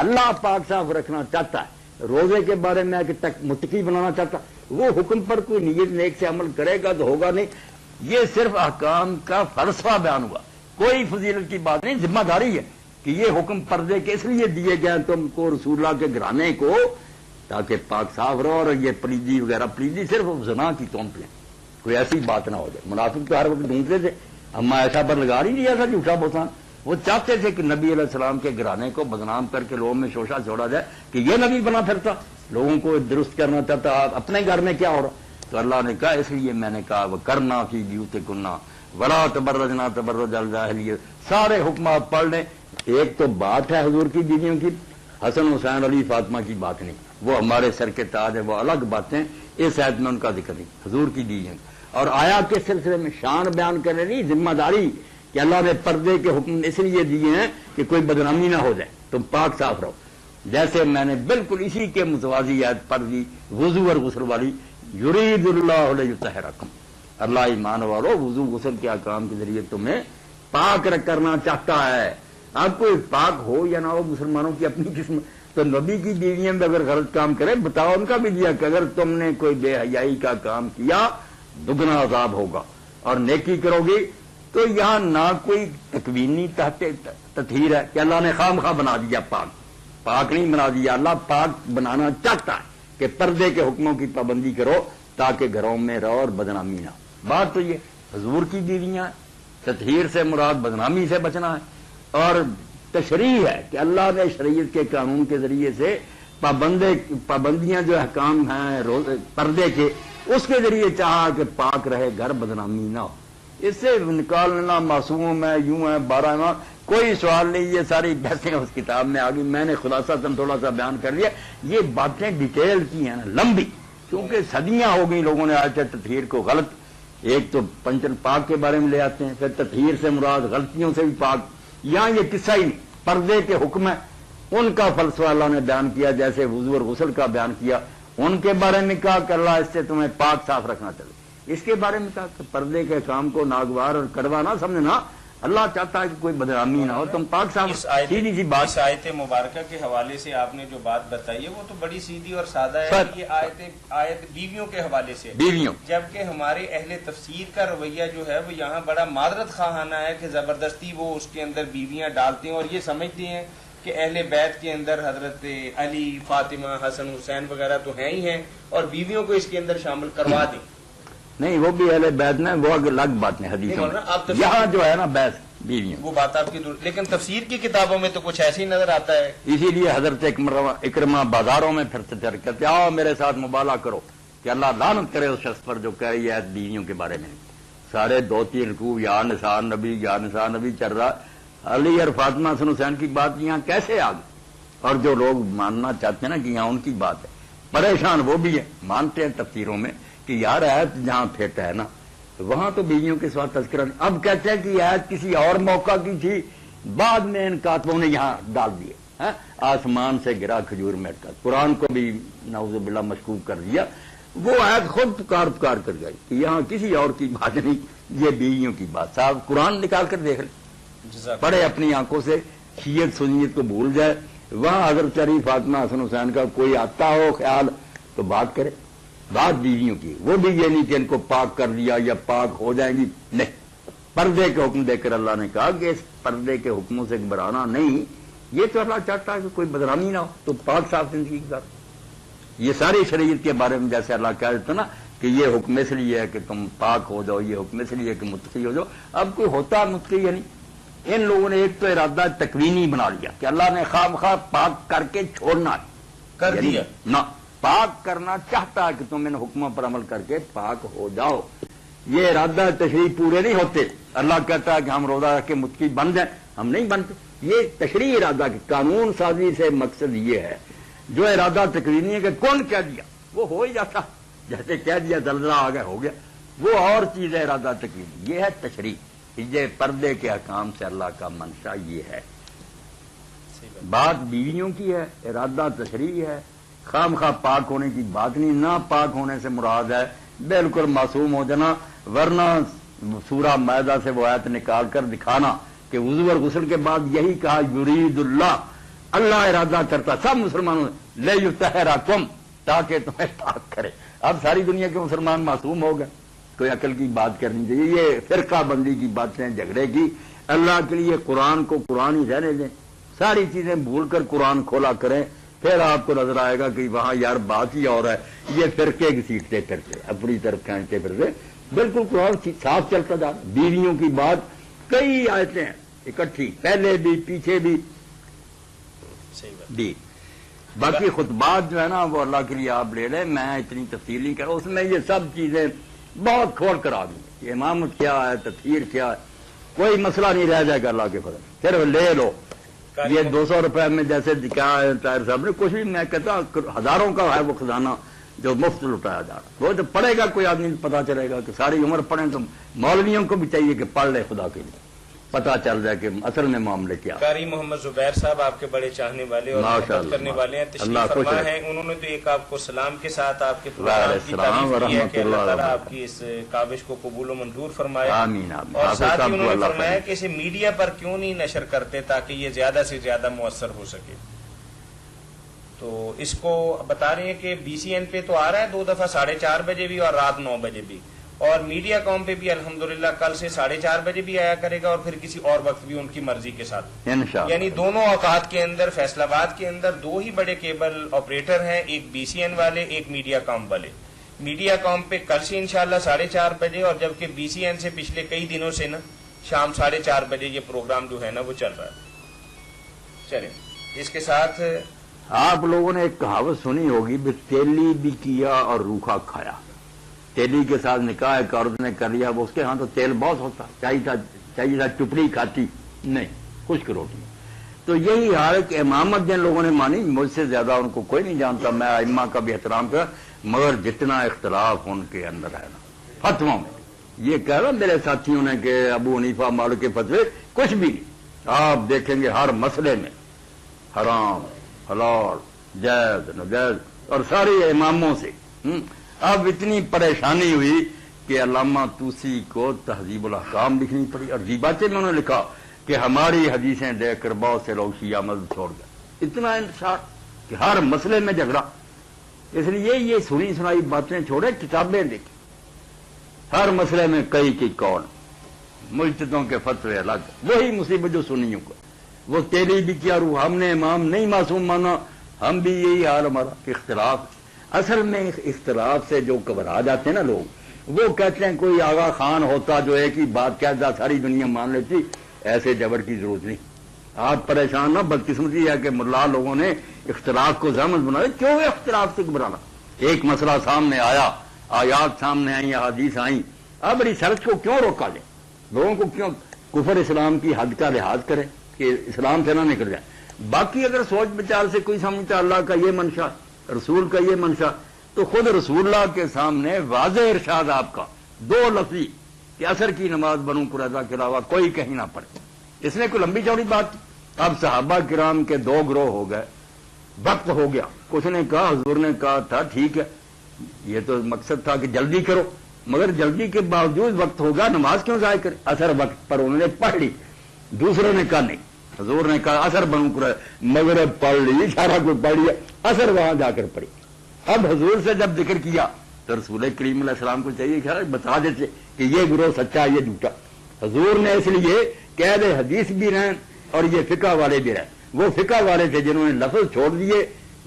اللہ پاک صاف رکھنا چاہتا ہے. روزے کے بارے میں کہ متقی بنانا چاہتا، وہ حکم پر کوئی نیت نیک سے عمل کرے گا تو ہوگا نہیں. یہ صرف احکام کا فلسفہ بیان ہوا، کوئی فضیلت کی بات نہیں، ذمہ داری ہے کہ یہ حکم پردے کے اس لیے دیے گئے تم کو رسول اللہ کے گھرانے کو تاکہ پاک صاف رہو، اور یہ پلیدی وغیرہ، پلیدی صرف زنا کی تہمت لیں، کوئی ایسی بات نہ ہو جائے. منافق تو ہر وقت ڈھونڈتے تھے، ہم ایسا پر لگا نہیں دیا تھا جھوٹا بہتان. وہ چاہتے تھے کہ نبی علیہ السلام کے گھرانے کو بدنام کر کے لوگوں میں شوشہ چھوڑا جائے کہ یہ نبی بنا پھرتا، لوگوں کو درست کرنا چاہتا، اپنے گھر میں کیا ہو رہا. تو اللہ نے کہا اس لیے میں نے کہا وہ کرنا فی بیوتکنا ولا تبرجنا تبرج الجاہلیہ. سارے حکمات پڑھ لیں. ایک تو بات ہے حضور کی بیویوں کی، حسن حسین علی فاطمہ کی بات نہیں، وہ ہمارے سر کے تاج ہے، وہ الگ باتیں، اس آیت میں ان کا ذکر نہیں، حضور کی بیویوں. اور آیا کے سلسلے میں شان بیان کرنے نہیں، ذمہ داری کہ اللہ نے پردے کے حکم اس لیے دیے ہیں کہ کوئی بدنامی نہ ہو جائے، تم پاک صاف رہو. جیسے میں نے بالکل اسی کے متوازی آیت پڑھ دی وضو اور غسل والی، یرید اللہ لیطہرکم، اللہ ایمان والو وضو غسل کے احکام کے ذریعے تمہیں پاک کرنا چاہتا ہے. اب کوئی پاک ہو یا نہ ہو مسلمانوں کی اپنی قسم. تو نبی کی بیویاں بھی اگر غلط کام کرے بتاؤ ان کا بھی دیا کہ اگر تم نے کوئی بے حیائی کا کام کیا دگنا عذاب ہوگا، اور نیکی کرو گی. تو یہاں نہ کوئی تکوینی تطہیر ہے کہ اللہ نے خام خواہ بنا دیا، پاک نہیں بنا دیا. اللہ پاک بنانا چاہتا ہے کہ پردے کے حکموں کی پابندی کرو تاکہ گھروں میں رہو اور بدنامی نہ. بات تو یہ حضور کی بیویاں، تطہیر سے مراد بدنامی سے بچنا ہے، اور تشریح ہے کہ اللہ نے شریعت کے قانون کے ذریعے سے پابندیاں جو احکام ہیں پردے کے، اس کے ذریعے چاہا کہ پاک رہے گھر، بدنامی نہ ہو. اس سے نکالنا معصوم ہے، یوں ہے 12 امام، کوئی سوال نہیں. یہ ساری بحثیں اس کتاب میں آ گئی، میں نے خلاصہ تھوڑا سا بیان کر لیا. یہ باتیں ڈیٹیل کی ہیں لمبی، کیونکہ صدیاں ہو گئی لوگوں نے آج تک تطہیر کو غلط، ایک تو پنچن پاک کے بارے میں لے آتے ہیں، پھر تطہیر سے مراد غلطیوں سے بھی پاک. یہاں یہ قصہ ہی نہیں، پردے کے حکم ہے، ان کا فلسفہ اللہ نے بیان کیا، جیسے وضو اور غسل کا بیان کیا. ان کے بارے میں کہا کہ اللہ اس سے تمہیں پاک صاف رکھنا چاہیے. اس کے بارے میں کہا کہ پردے کے کام کو ناگوار اور کڑوا نہ سمجھنا، اللہ چاہتا ہے کہ کوئی بدنامی نہ ہو، تم پاک صاف. سیدھی سی بات. اس آیت مبارکہ کے حوالے سے آپ نے جو بات بتائی ہے وہ تو بڑی سیدھی اور سادہ ہے. یہ آیت بیویوں کے حوالے سے، بیویوں، جبکہ ہمارے اہل تفسیر کا رویہ جو ہے وہ یہاں بڑا معذرت خواہانہ ہے کہ زبردستی وہ اس کے اندر بیویاں ڈالتے ہیں، اور یہ سمجھتے ہیں کہ اہل بیت کے اندر حضرت علی، فاطمہ، حسن، حسین وغیرہ تو ہیں ہی ہیں، اور بیویوں کو اس کے اندر شامل کروا دیں. نہیں، وہ بھی اہل بیت میں، وہ الگ بات ہے حدیثوں میں. یہاں جو ہے نا بیت بیویوں، وہ بات آپ کی لیکن تفسیر کی کتابوں میں تو کچھ ایسے ہی نظر آتا ہے. اسی لیے حضرت اکرمہ بازاروں میں پھر سے کرتے آؤ میرے ساتھ مبالغہ کرو کہ اللہ لعنت کرے اس شخص پر جو کہہ رہی ہے بیویوں کے بارے میں. سارے 2-3 رکوع یا نثار نبی یا نثار نبی چل رہا. علی اور فاطمہ حسن حسین کی بات یہاں کیسے آ گئی؟ اور جو لوگ ماننا چاہتے ہیں نا کہ یہاں ان کی بات ہے، پریشان وہ بھی ہے، مانتے ہیں تفسیروں میں کہ یار آیت جہاں پھیٹ ہے نا وہاں تو بیویوں کے ساتھ تذکرہ نہیں. اب کہتے ہیں کہ آیت کسی اور موقع کی تھی، بعد میں ان کاتبوں نے یہاں ڈال دیے. آسمان سے گرا کھجور میں اٹکا، قرآن کو بھی نعوذ باللہ مشکوک کر دیا. وہ آیت خود پکار کر گئی کہ یہاں کسی اور کی بات نہیں، یہ بیویوں کی بات. صاحب قرآن نکال کر دیکھ لیں، پڑھے اپنی آنکھوں سے، شیعت سنیت کو بھول جائے. وہاں حضرت علی، فاطمہ، حسن حسین کا کوئی آتا ہو خیال تو بات کرے. بات بیویوں کی، وہ بھی یہ نہیں کہ ان کو پاک کر دیا یا پاک ہو جائیں گی، نہیں. پردے کے حکم دے کر اللہ نے کہا کہ اس پردے کے حکموں سے گھبرانا نہیں، یہ تو اللہ چاہتا ہے کہ کوئی بدنامی نہ ہو، تو پاک صاف زندگی گزارو. یہ ساری شریعت کے بارے میں جیسے اللہ کہہ دیتا نا کہ یہ حکم اس لیے ہے کہ تم پاک ہو جاؤ، یہ حکم اس لیے کہ متقی ہو جاؤ. اب کوئی ہوتا متقی یا نہیں؟ ان لوگوں نے ایک تو ارادہ تکوینی بنا لیا کہ اللہ نے خواہ مخواہ پاک کر کے چھوڑنا ہے، کر یعنی دیا. نہ پاک کرنا چاہتا ہے کہ تم ان حکموں پر عمل کر کے پاک ہو جاؤ. یہ ارادہ تشریح پورے نہیں ہوتے. اللہ کہتا ہے کہ ہم روزہ رکھ کے متقی بن جائیں، ہم نہیں بنتے. یہ تشریح ارادہ کی قانون سازی سے مقصد یہ ہے. جو ارادہ تکوینی ہے کہ کون کہہ دیا وہ ہو ہی جاتا، جیسے کہہ دیا زلزلہ آ گیا ہو گیا، وہ اور چیز ہے ارادہ تکوینی. یہ ہے تشریح. یہ پردے کے احکام سے اللہ کا منشا یہ ہے. بات بیویوں کی ہے، ارادہ تشریح ہے. خام خواہ پاک ہونے کی بات نہیں، نہ پاک ہونے سے مراد ہے بالکل معصوم ہو جانا. ورنہ سورہ مائدہ سے وہ آیت نکال کر دکھانا کہ وضو اور غسل کے بعد یہی کہا یرید اللہ، اللہ ارادہ کرتا سب مسلمانوں لے یطہرکم، تاکہ تمہیں پاک کرے. اب ساری دنیا کے مسلمان معصوم ہو گئے. کوئی عقل کی بات کرنی چاہیے. یہ فرقہ بندی کی باتیں جھگڑے کی. اللہ کے لیے قرآن کو قرآن ہی رہنے دیں. ساری چیزیں بھول کر قرآن کھولا کریں، پھر آپ کو نظر آئے گا کہ وہاں یار بات ہی اور ہے. یہ فرقے کی سیٹتے پھرتے اپنی طرف کھینچتے پھرتے. بالکل قرآن صاف چلتا جا رہا. بیویوں کی بات کئی آیتیں ہیں اکٹھی، پہلے بھی پیچھے بھی دی. باقی خطبات جو ہے نا وہ اللہ کے لیے آپ لے لیں، میں اتنی تفصیل نہیں کروں. اس میں یہ سب چیزیں بہت کھول کر آ گئی کہ امامت کیا ہے، تطہیر کیا ہے. کوئی مسئلہ نہیں رہ جائے گا اللہ کے فضل. صرف لے لو. یہ 200 روپے میں جیسے دکھایا ہے طاہر صاحب نے، کچھ بھی میں کہتا ہوں ہزاروں کا ہے وہ خزانہ جو مفت لٹایا جا رہا. وہ تو پڑھے گا کوئی آدمی پتا چلے گا کہ ساری عمر پڑھیں. تو مولویوں کو بھی چاہیے کہ پڑھ لے خدا کے لیے، پتا چل جائے کہ اصل میں معاملے کیا. قاری محمد زبیر صاحب آپ کے بڑے چاہنے والے اور محبت کرنے والے ہیں، تشریف فرما ہیں. انہوں نے تو ایک آپ کو سلام کے ساتھ آپ کے پروگرام کی تعریف کی ہے کہ اللہ تعالیٰ آپ کی اس کاوش کو قبول و منظور فرمائے. آمین آمین. اور ساتھ ہی انہوں نے فرمایا کہ اسے میڈیا پر کیوں نہیں نشر کرتے تاکہ یہ زیادہ سے زیادہ مؤثر ہو سکے. تو اس کو بتا رہے ہیں کہ بی سی این پہ تو آ رہا ہے 2 دفعہ 4:30 بجے بھی اور رات 9 بجے بھی، اور میڈیا کام پہ بھی الحمدللہ کل سے 4:30 بجے بھی آیا کرے گا اور پھر کسی اور وقت بھی ان کی مرضی کے ساتھ انشاءاللہ. یعنی دونوں اوقات کے اندر فیصل آباد کے اندر 2 ہی بڑے کیبل آپریٹر ہیں، ایک بی سی این والے، ایک میڈیا کام والے. میڈیا کام پہ کل سے انشاءاللہ 4:30 بجے، اور جبکہ بی سی این سے پچھلے کئی دنوں سے نا شام 4:30 بجے یہ پروگرام جو ہے نا وہ چل رہا ہے. چلیں اس کے ساتھ آپ لوگوں نے ایک کہاوت سنی ہوگی بھی تیلی بھی کیا اور روکھا کھایا. تیلی کے ساتھ نکاح ایک عورت نے کر لیا، وہ اس کے ہاں تو تیل بہت ہوتا، چاہیے تھا ٹپڑی کھاتی نہیں، خشک روٹی. تو یہی حال ہے کہ امامت جن لوگوں نے مانی، مجھ سے زیادہ ان کو کوئی نہیں جانتا. میں ائمہ کا بھی احترام کر، مگر جتنا اختلاف ان کے اندر ہے نا فتووں میں، یہ کہہ رہا میرے ساتھیوں نے کہ ابو حنیفہ مالک کے فتوے کچھ بھی نہیں. آپ دیکھیں گے ہر مسئلے میں حرام حلال جائز ناجائز، اور سارے اماموں سے. اب اتنی پریشانی ہوئی کہ علامہ توسی کو تہذیب الاحکام لکھنی پڑی، اور زیباچے میں انہوں نے لکھا کہ ہماری حدیثیں دیکھ کر بہت سے لوگ شیعہ مذہب چھوڑ گئے. اتنا انتشار کہ ہر مسئلے میں جھگڑا. اس لیے یہ سنی سنائی باتیں چھوڑے، کتابیں دیکھیں. ہر مسئلے میں کئی کی قول، مجتہدوں کے فتوے الگ. وہی مصیبت جو سنیوں کو، وہ تیلی بھی کیا روح، ہم نے امام نہیں معصوم مانا. ہم بھی یہی حال ہمارا کہ اختلاف. اصل میں اختلاف سے جو گھبرا جاتے ہیں نا لوگ، وہ کہتے ہیں کوئی آغا خان ہوتا جو ایک ہی بات کہتا ساری دنیا مان لیتی. ایسے جبر کی ضرورت نہیں. آپ پریشان نہ، بدقسمتی ہے کہ ملا لوگوں نے اختلاف کو زحمت بنا دیا. کیوں اختلاف سے گھبرانا؟ ایک مسئلہ سامنے آیا، آیات سامنے آئیں، احادیث آئیں، اب ریسرچ کو کیوں روکا جائے؟ لوگوں کو کیوں کفر اسلام کی حد کا لحاظ کریں کہ اسلام سے نہ نکل جائے؟ باقی اگر سوچ بچار سے کوئی سمجھتا اللہ کا یہ منشا، رسول کا یہ منشا، تو خود رسول اللہ کے سامنے واضح ارشاد آپ کا 2 لفظی کہ عصر کی نماز بنو قریظہ کے علاوہ کوئی کہیں نہ پڑھے. اس نے کوئی لمبی چوڑی بات. اب صحابہ کرام کے 2 گروہ ہو گئے، وقت ہو گیا. کچھ نے کہا، حضور نے کہا تھا ٹھیک ہے، یہ تو مقصد تھا کہ جلدی کرو، مگر جلدی کے باوجود وقت ہوگا، نماز کیوں ضائع کرے؟ عصر وقت پر انہوں نے پڑھ لی. دوسروں نے کہا نہیں، حضور نے کہا عصر بنو قریظہ، مغرب پڑھ لی، سارا کچھ پڑھ لیا، عصر وہاں جا کر پڑھی. اب حضور سے جب ذکر کیا تو رسول کریم علیہ السلام کو چاہیے کہ بتا دیتے کہ یہ گروہ سچا یہ جھوٹا. حضور نے اس لیے قید حدیث بھی رہیں اور یہ فقہ والے بھی رہیں. وہ فقہ والے تھے جنہوں نے لفظ چھوڑ دیے،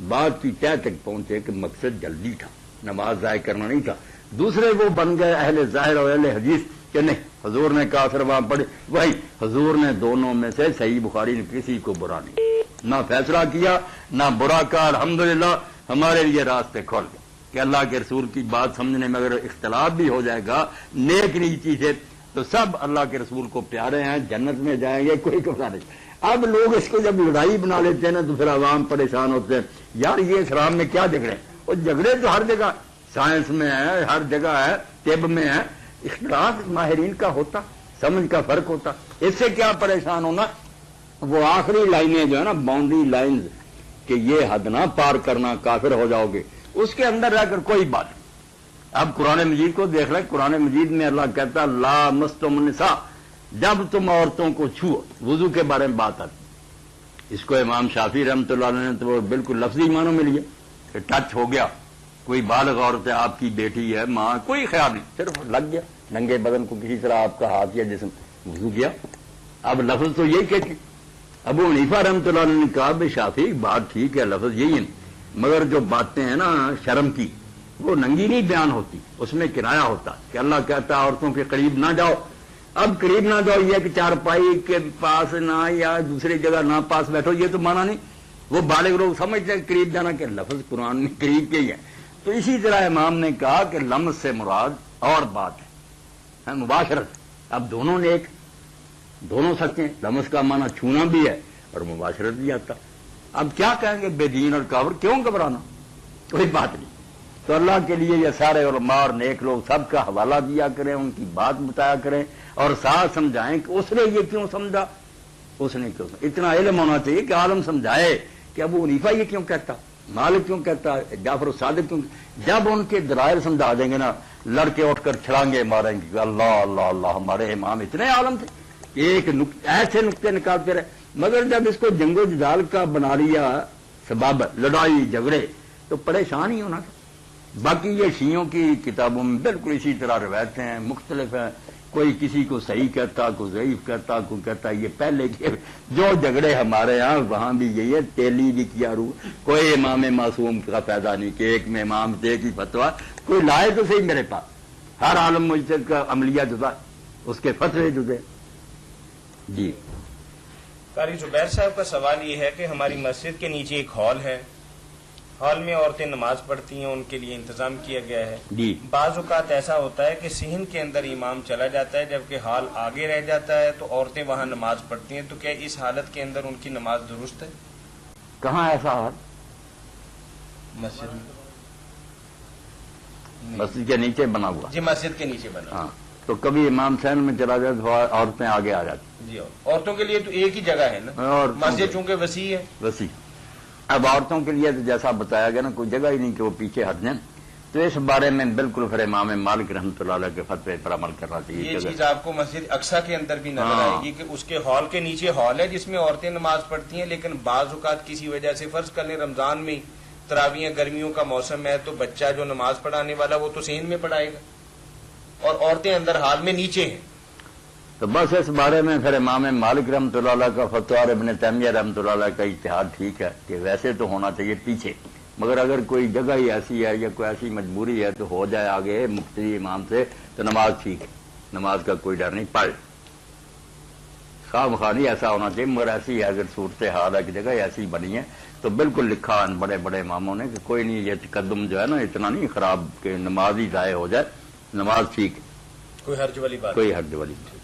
بات کی تہ تک پہنچے کہ مقصد جلدی تھا، نماز ضائع کرنا نہیں تھا۔ دوسرے وہ بن گئے اہل ظاہر اور اہل حدیث کہ نہیں، حضور نے کہا پھر وہاں پڑھے، وہی حضور نے دونوں میں سے صحیح بخاری نے کسی کو برا نہیں، نہ فیصلہ کیا نہ برا کہا۔ الحمدللہ ہمارے لیے راستے کھول گئے کہ اللہ کے رسول کی بات سمجھنے میں اگر اختلاف بھی ہو جائے گا نیک نیتی سے تو سب اللہ کے رسول کو پیارے ہیں، جنت میں جائیں گے، کوئی کفر نہیں۔ اب لوگ اس کو جب لڑائی بنا لیتے ہیں نا تو پھر عوام پریشان ہوتے ہیں، یار یہ اسلام میں کیا جھگڑے؟ وہ جھگڑے تو ہر جگہ، سائنس میں ہے، ہر جگہ ہے، طب میں ہے، اختلاف ماہرین کا ہوتا، سمجھ کا فرق ہوتا، اس سے کیا پریشان ہونا؟ وہ آخری لائنیں جو ہے نا، باؤنڈری لائنز، کہ یہ حد نہ پار کرنا کافر ہو جاؤ گے، اس کے اندر رہ کر کوئی بات نہیں۔ اب قرآن مجید کو دیکھ لیں، قرآن مجید میں اللہ کہتا لا مستم النساء، جب تم عورتوں کو چھو، وضو کے بارے میں بات آتی۔ اس کو امام شافعی رحمۃ اللہ علیہ نے تو وہ بالکل لفظی معنوں میں لیا کہ ٹچ ہو گیا، کوئی بالغ عورت ہے، آپ کی بیٹی ہے، ماں، کوئی خیال نہیں، صرف لگ گیا ننگے بدن کو کسی طرح آپ کا ہاتھ یا جسم، وضو کیا۔ اب لفظ تو یہی کہتے۔ ابو حنیفہ رحمۃ اللہ علیہ نے کہا بے شافعی بات ٹھیک ہے، لفظ یہی ہے، مگر جو باتیں ہیں نا شرم کی، وہ ننگی نہیں بیان ہوتی، اس میں کنایا ہوتا کہ اللہ کہتا ہے عورتوں کے قریب نہ جاؤ۔ اب قریب نہ جاؤ یہ کہ چارپائی کے پاس نہ یا دوسری جگہ نہ پاس بیٹھو، یہ تو مانا نہیں۔ وہ بالغ لوگ سمجھتے ہیں قریب جانا کہ لفظ قرآن میں قریب کے ہی ہے۔ تو اسی طرح امام نے کہا کہ لمس سے مراد اور بات ہے مباشرت۔ اب دونوں نے ایک، دونوں سچے ہیں، لمس کا معنی چھونا بھی ہے اور مباشرت بھی آتا۔ اب کیا کہیں گے بے دین اور کافر، کیوں گھبرانا، کوئی بات نہیں۔ تو اللہ کے لیے یہ سارے علماء اور نیک لوگ سب کا حوالہ دیا کریں، ان کی بات بتایا کریں اور ساتھ سمجھائیں کہ اس نے یہ کیوں سمجھا، اس نے کیوں سمجھا۔ اتنا علم ہونا چاہیے کہ عالم سمجھائے کہ ابو حنیفہ یہ کیوں کہتا، مالک کیوں کہتا، جعفر الصادق کیوں۔ جب ان کے دلائل سمجھا دیں گے نا، لڑکے اٹھ کر چھلانگے ماریں گے کہ اللہ اللہ اللہ، ہمارے امام اتنے عالم تھے، ایک ایسے نقطے نکالتے رہے۔ مگر جب اس کو جنگ و جدال کا بنا لیا سبب، لڑائی جھگڑے، تو پریشان ہی ہونا تھا۔ باقی یہ شیعوں کی کتابوں میں بالکل اسی طرح روایتیں ہیں، مختلف ہیں، کوئی کسی کو صحیح کہتا، کوئی ضعیف کہتا، کوئی کہتا یہ پہلے کے جو جھگڑے ہمارے ہاں وہاں بھی یہی ہے، تیلی بھی کیا رو، کوئی امام معصوم کا پیدا نہیں کہ ایک میں امام سے ایک ہی فتویٰ، کوئی لائے تو صحیح میرے پاس، ہر عالم مجتہد کا عملیہ جدا، اس کے فتوے جدے۔ جی قاری زبیر صاحب کا سوال یہ ہے کہ ہماری مسجد کے نیچے ایک ہال ہے، ہال میں عورتیں نماز پڑھتی ہیں، ان کے لیے انتظام کیا گیا ہے۔ جی بعض اوقات ایسا ہوتا ہے کہ صحن کے اندر امام چلا جاتا ہے جبکہ ہال آگے رہ جاتا ہے تو عورتیں وہاں نماز پڑھتی ہیں، تو کیا اس حالت کے اندر ان کی نماز درست ہے؟ کہاں ایسا حال؟ مسجد میں مسجد کے نیچے بنا ہوا؟ جی مسجد کے نیچے بنا۔ ہاں، تو کبھی امام سین میں چلا جائے تو عورتیں آگے آ جاتی، جی عورتوں کے لیے تو ایک ہی جگہ ہے نا، اور مسجد چونکہ وسیع ہے۔ وسیع۔ اب عورتوں کے لیے تو جیسا بتایا گیا نا، کوئی جگہ ہی نہیں کہ وہ پیچھے ہٹ جائیں، تو اس بارے میں بالکل پھر امام مالک رحمۃ اللہ علیہ کے فتوے پر عمل کرنا چاہیے۔ یہ چیز آپ کو مسجد اقصیٰ کے اندر بھی نظر آئے گی کہ اس کے ہال کے نیچے ہال ہے جس میں عورتیں نماز پڑھتی ہیں، لیکن بعض اوقات کسی وجہ سے فرض کر لیں رمضان میں تراویح گرمیوں کا موسم ہے تو بچہ جو نماز پڑھانے والا وہ تو صحن میں پڑھائے گا اور عورتیں اندر ہال میں نیچے ہیں۔ تو بس اس بارے میں پھر امام مالک رحمۃ اللہ علیہ کا فتویٰ اور ابن تیمیہ رحمۃ اللہ علیہ کا اجتہاد ٹھیک ہے کہ ویسے تو ہونا چاہیے پیچھے، مگر اگر کوئی جگہ ہی ایسی ہے یا کوئی ایسی مجبوری ہے تو ہو جائے آگے مقتدی امام سے، تو نماز ٹھیک ہے، نماز کا کوئی ڈر نہیں، پڑھ خواہ مخواہ نہیں ایسا ہونا چاہیے، مگر ایسی ہے اگر صورت حال ہے کہ جگہ ایسی بنی ہے تو بالکل لکھا ان بڑے بڑے اماموں نے کہ کوئی نہیں، یہ تقدم جو ہے نا اتنا نہیں خراب کہ نماز ہی ضائع ہو جائے، نماز ٹھیک ہے، کوئی حرج والی بات کوئی حرج والی نہیں۔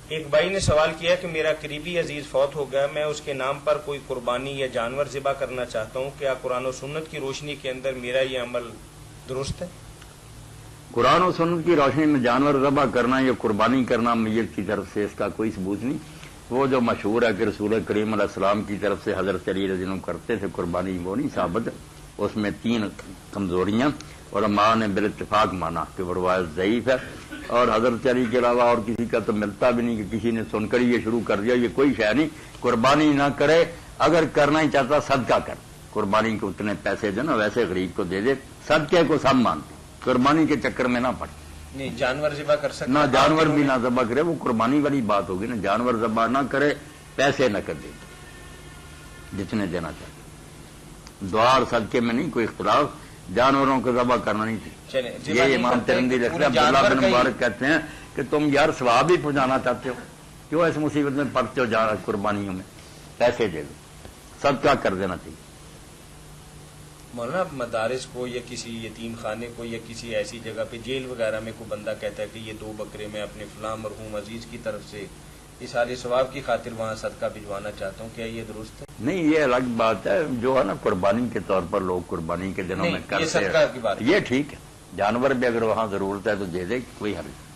ایک بھائی نے سوال کیا کہ میرا قریبی عزیز فوت ہو گیا، میں اس کے نام پر کوئی قربانی یا جانور ذبح کرنا چاہتا ہوں، کیا قرآن و سنت کی روشنی کے اندر میرا یہ عمل درست ہے؟ قرآن و سنت کی روشنی میں جانور ذبح کرنا یا قربانی کرنا میت کی طرف سے اس کا کوئی ثبوت نہیں۔ وہ جو مشہور ہے کہ رسول کریم علیہ السلام کی طرف سے حضرت علی رضی اللہ عنہ کرتے تھے قربانی، وہ نہیں ثابت، اس میں 3 کمزوریاں، علماء نے بالاتفاق مانا کہ وہ روایت ضعیف ہے، اور حضرت علی کے علاوہ اور کسی کا تو ملتا بھی نہیں کہ کسی نے سن کر یہ شروع کر دیا، یہ کوئی شے نہیں، قربانی نہ کرے، اگر کرنا ہی چاہتا صدقہ کر، قربانی کے اتنے پیسے جو نا ویسے غریب کو دے دے، صدقے کو سب مانتے، قربانی کے چکر میں نہ پڑے۔ نہیں جانور ذبح کر سکتے، نہ جانور بھی نہ ذبح کرے، وہ قربانی والی بات ہوگی نا، جانور ذبح نہ کرے، پیسے نہ کر دے۔ جتنے دینا چاہتے. دعا اور صدقے میں نہیں کوئی اختلاف, جانوروں کو ذبح کرنا نہیں چلیں، چاہیے. یہ امام ترمذی لکھتے ہیں, عبداللہ بن مبارک کہتے ہیں کہ تم یار ثواب ہی پہنچانا چاہتے ہو, کیوں اس مصیبت میں پڑتے ہو قربانیوں میں, پیسے دے دو, صدقہ کر دینا چاہیے. مولانا مدارس کو یا کسی یتیم خانے کو یا کسی ایسی جگہ پہ جیل وغیرہ میں کوئی بندہ کہتا ہے کہ یہ 2 بکرے میں اپنے فلاں مرحوم عزیز کی طرف سے اظہار ثواب کی خاطر وہاں صدقہ بھجوانا چاہتا ہوں, کیا یہ درست ہے؟ نہیں, یہ الگ بات ہے. جو ہے نا قربانی کے طور پر لوگ قربانی کے دنوں میں نہیں، یہ کرتے صدقہ کی بات ہیں, یہ ٹھیک ہے. جانور بھی اگر وہاں ضرورت ہے تو دے دے, کوئی حرج نہیں.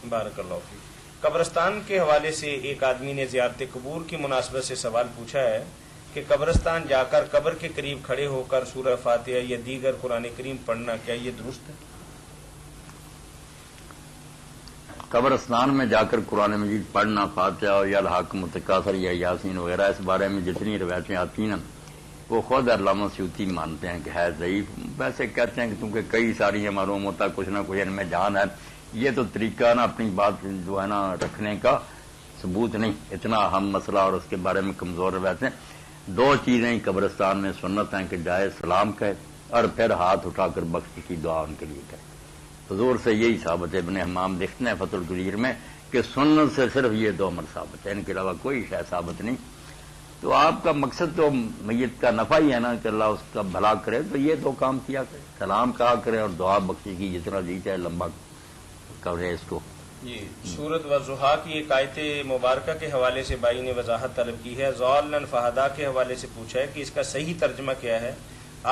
بارک اللہ فیک. قبرستان کے حوالے سے ایک آدمی نے زیارت قبور کی مناسبت سے سوال پوچھا ہے کہ قبرستان جا کر قبر کے قریب کھڑے ہو کر سورہ فاتحہ یا دیگر قرآن کریم پڑھنا کیا یہ درست ہے؟ قبرستان میں جا کر قرآن مجید پڑھنا, فاتحہ یا الحاق متکاثر یا یاسین وغیرہ, اس بارے میں جتنی روایتیں آتی ہیں وہ خود علامہ سیوطی مانتے ہیں کہ ہے ضعیف. ویسے کہتے ہیں کہ کیونکہ کئی ساری معلوم ہوتا کچھ نہ کچھ ان میں جان ہے. یہ تو طریقہ نا اپنی بات جو ہے نا رکھنے کا ثبوت نہیں, اتنا اہم مسئلہ اور اس کے بارے میں کمزور روایتیں. 2 چیزیں ہی قبرستان میں سنت ہیں کہ جائے سلام کہے اور پھر ہاتھ اٹھا کر بخش کی دعا ان کے لیے کرے. حضور سے یہی ثابت ہے. ابن حمام لکھتے ہیں فتح القدیر میں کہ سنت سے صرف یہ 2 امر ثابت ہے, ان کے علاوہ کوئی شے ثابت نہیں. تو آپ کا مقصد تو میت کا نفع ہی ہے نا کہ اللہ اس کا بھلا کرے, تو یہ 2 کام کیا کرے, سلام کہا کرے اور دعا بخشی کی جتنا جی چاہے لمبا کرے اس کو. جی, سورت والضحیٰ کی ایک آیت مبارکہ کے حوالے سے بھائی نے وضاحت طلب کی ہے. ضالًا فہدیٰ کے حوالے سے پوچھا ہے کہ اس کا صحیح ترجمہ کیا ہے,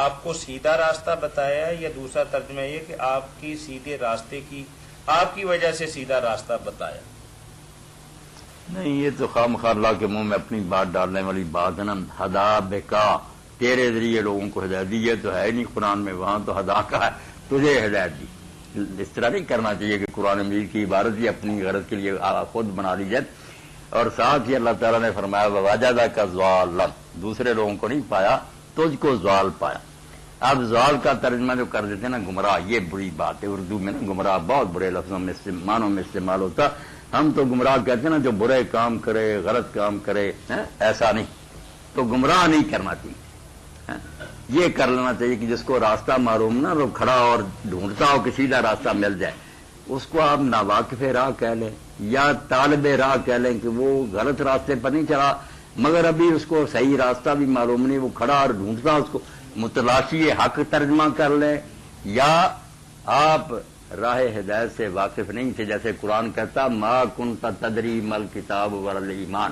آپ کو سیدھا راستہ بتایا یا دوسرا ترجمہ یہ کہ آپ کی سیدھے راستے کی آپ کی وجہ سے سیدھا راستہ بتایا؟ نہیں, یہ تو خواہ اللہ کے منہ میں اپنی بات ڈالنے والی بات ہے نا. ہدا بکا, تیرے ذریعے لوگوں کو ہدایت دی, یہ تو ہے نہیں قرآن میں. وہاں تو ہدا کا ہے, تجھے ہدایت دی. اس طرح نہیں کرنا چاہیے کہ قرآن مجید کی عبارت ہی اپنی غرض کے لیے خود بنا لی جائے. اور ساتھ ہی اللہ تعالیٰ نے فرمایا وواجدہ کا ضالا, دوسرے لوگوں کو نہیں پایا, تجھ کو ضال پایا. اب ضال کا ترجمہ جو کر دیتے ہیں نا گمراہ, یہ بری بات ہے. اردو میں نا گمراہ بہت برے لفظوں میں معنوں میں استعمال ہوتا. ہم تو گمراہ کہتے ہیں نا جو برے کام کرے, غلط کام کرے, ایسا نہیں. تو گمراہ نہیں کرنا چاہیے. یہ کر لینا چاہیے کہ جس کو راستہ معلوم نہ وہ کھڑا اور ڈھونڈتا ہو کہ سیدھا راستہ مل جائے, اس کو آپ ناواقف راہ کہہ لیں یا طالب راہ کہہ لیں کہ وہ غلط راستے پر نہیں چلا مگر ابھی اس کو صحیح راستہ بھی معلوم نہیں, وہ کھڑا اور ڈھونڈتا, اس کو متلاشی حق ترجمہ کر لیں. یا آپ راہ ہدایت سے واقف نہیں تھے, جیسے قرآن کہتا ما کنت تدری مل کتاب والایمان,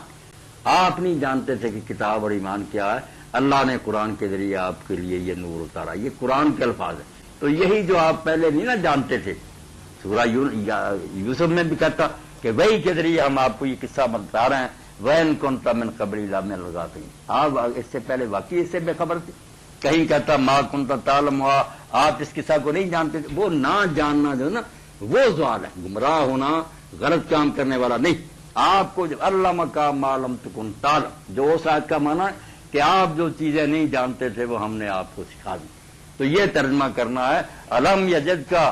آپ نہیں جانتے تھے کہ کتاب اور ایمان کیا ہے, اللہ نے قرآن کے ذریعے آپ کے لیے یہ نور اتارا. یہ قرآن کے الفاظ ہیں. تو یہی جو آپ پہلے نہیں نا جانتے تھے, سورہ یوسف میں بھی کہتا کہ وہی کے ذریعے ہم آپ کو یہ قصہ بتا رہے ہیں, وَإِن كُنتَ مِن قَبْلِ لَمِنَ الْغَافِلِينَ, آپ اس سے پہلے واقعی اس سے بے خبر تھے. کہیں کہتا ما كُنتَ تَعْلَمُهَا, آپ اس قصہ کو نہیں جانتے تھے. وہ نہ جاننا جو ہے نا وہ ضال ہے, گمراہ ہونا, غلط کام کرنے والا نہیں. آپ کو جب علمک ما لم تکن تعلم, جو اس آیت کا معنی ہے کہ آپ جو چیزیں نہیں جانتے تھے وہ ہم نے آپ کو سکھا دی. تو یہ ترجمہ کرنا ہے الم یجد کا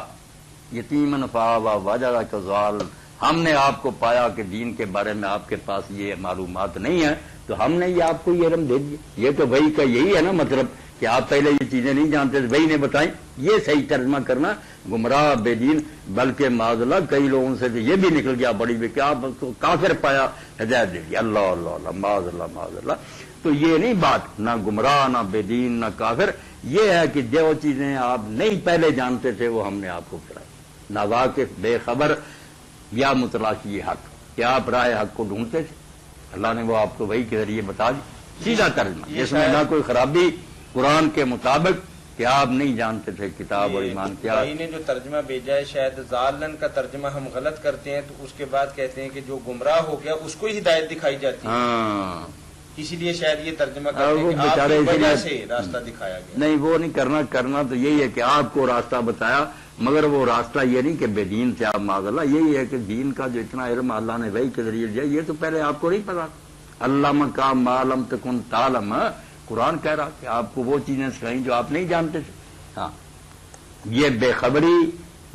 یتیمن فآویٰ ووجدک ضالا, ہم نے آپ کو پایا کہ دین کے بارے میں آپ کے پاس یہ معلومات نہیں ہے تو ہم نے یہ آپ کو یہ علم دے دیا. یہ تو وہی کا یہی ہے نا مطلب کہ آپ پہلے یہ چیزیں نہیں جانتے تھے, وہی نے بتائیں. یہ صحیح ترجمہ کرنا, گمراہ بے دین. بلکہ معاذ اللہ کئی لوگوں سے یہ بھی نکل گیا بڑی بھی کہ آپ کو کافر پایا, ہدایت دے دیا. اللہ اللہ اللہ معاذ اللہ معاذ اللہ. تو یہ نہیں بات, نہ گمراہ نہ بے دین نہ کافر. یہ ہے کہ جو چیزیں آپ نہیں پہلے جانتے تھے وہ ہم نے آپ کو کرائی. ناواقف, بے خبر یا متلاشی حق, کہ آپ راہ حق کو ڈھونڈتے تھے, اللہ نے وہ آپ کو وہی کے ذریعے بتا دی. سیدھا ترجمہ, اس میں نہ کوئی خرابی, قرآن کے مطابق کہ آپ نہیں جانتے تھے کتاب اور ایمان کیا. بھائی نے جو ترجمہ بھیجا ہے شاید ضالن کا ترجمہ ہم غلط کرتے ہیں, تو اس کے بعد کہتے ہیں کہ جو گمراہ ہو گیا اس کو ہی ہدایت دکھائی جاتی ہے. ہاں, اسی لیے شاید یہ ترجمہ کرتے ہیں کہ آپ بیچارے کی وجہ سے راستہ دکھایا گیا. نہیں, وہ نہیں کرنا تو یہی ہے کہ آپ کو راستہ بتایا, مگر وہ راستہ یہ نہیں کہ بے دین سے آپ معاذ اللہ. یہی ہے کہ دین کا جو اتنا علم اللہ نے وہی کے ذریعے دیا, یہ تو پہلے آپ کو نہیں پتا. علامہ کا ما لم تکن تعلم, قرآن کہہ رہا کہ آپ کو وہ چیزیں سکھائیں جو آپ نہیں جانتے تھے. ہاں, یہ بے خبری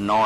9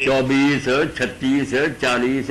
24, 36, 40,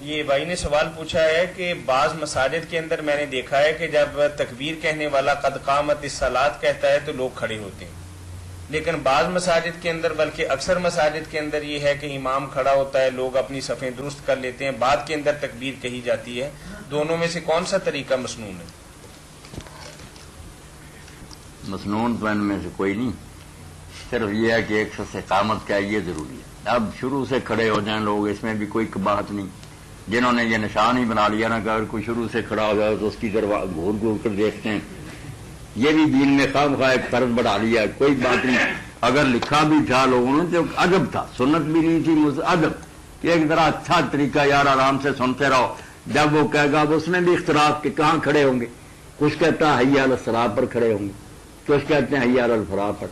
یہ بھائی نے سوال پوچھا ہے کہ بعض مساجد کے اندر میں نے دیکھا ہے کہ جب تکبیر کہنے والا قد قامت الصلاۃ کہتا ہے تو لوگ کھڑے ہوتے ہیں، لیکن بعض مساجد کے اندر بلکہ اکثر مساجد کے اندر یہ ہے کہ امام کھڑا ہوتا ہے، لوگ اپنی صفیں درست کر لیتے ہیں، بعد کے اندر تکبیر کہی جاتی ہے. دونوں میں سے کون سا طریقہ مسنون ہے؟ مسنون تو ان میں سے کوئی نہیں، صرف یہ ہے کہ ایک شخص اقامت کا یہ ضروری ہے. اب شروع سے کھڑے ہو جائیں لوگ، اس میں بھی کوئی بات نہیں. جنہوں نے یہ نشان ہی بنا لیا نا کہ اگر کوئی شروع سے کھڑا ہو جائے تو اس کی طرف گھور گھور کر دیکھتے ہیں، یہ بھی دین میں خواہ خواہ ایک فرض بڑھا لیا. کوئی بات نہیں، اگر لکھا بھی تھا لوگوں نے تو ادب تھا، سنت بھی نہیں تھی، ادب کہ ایک ذرا اچھا طریقہ یار آرام سے سنتے رہو. جب وہ کہے گا اس میں بھی اختلاف کہ کہاں کھڑے ہوں گے. کچھ کہتا ہے حی علی الصلاۃ پر کھڑے ہوں گے، کچھ کہتے ہیں حی علی الفلاح پر،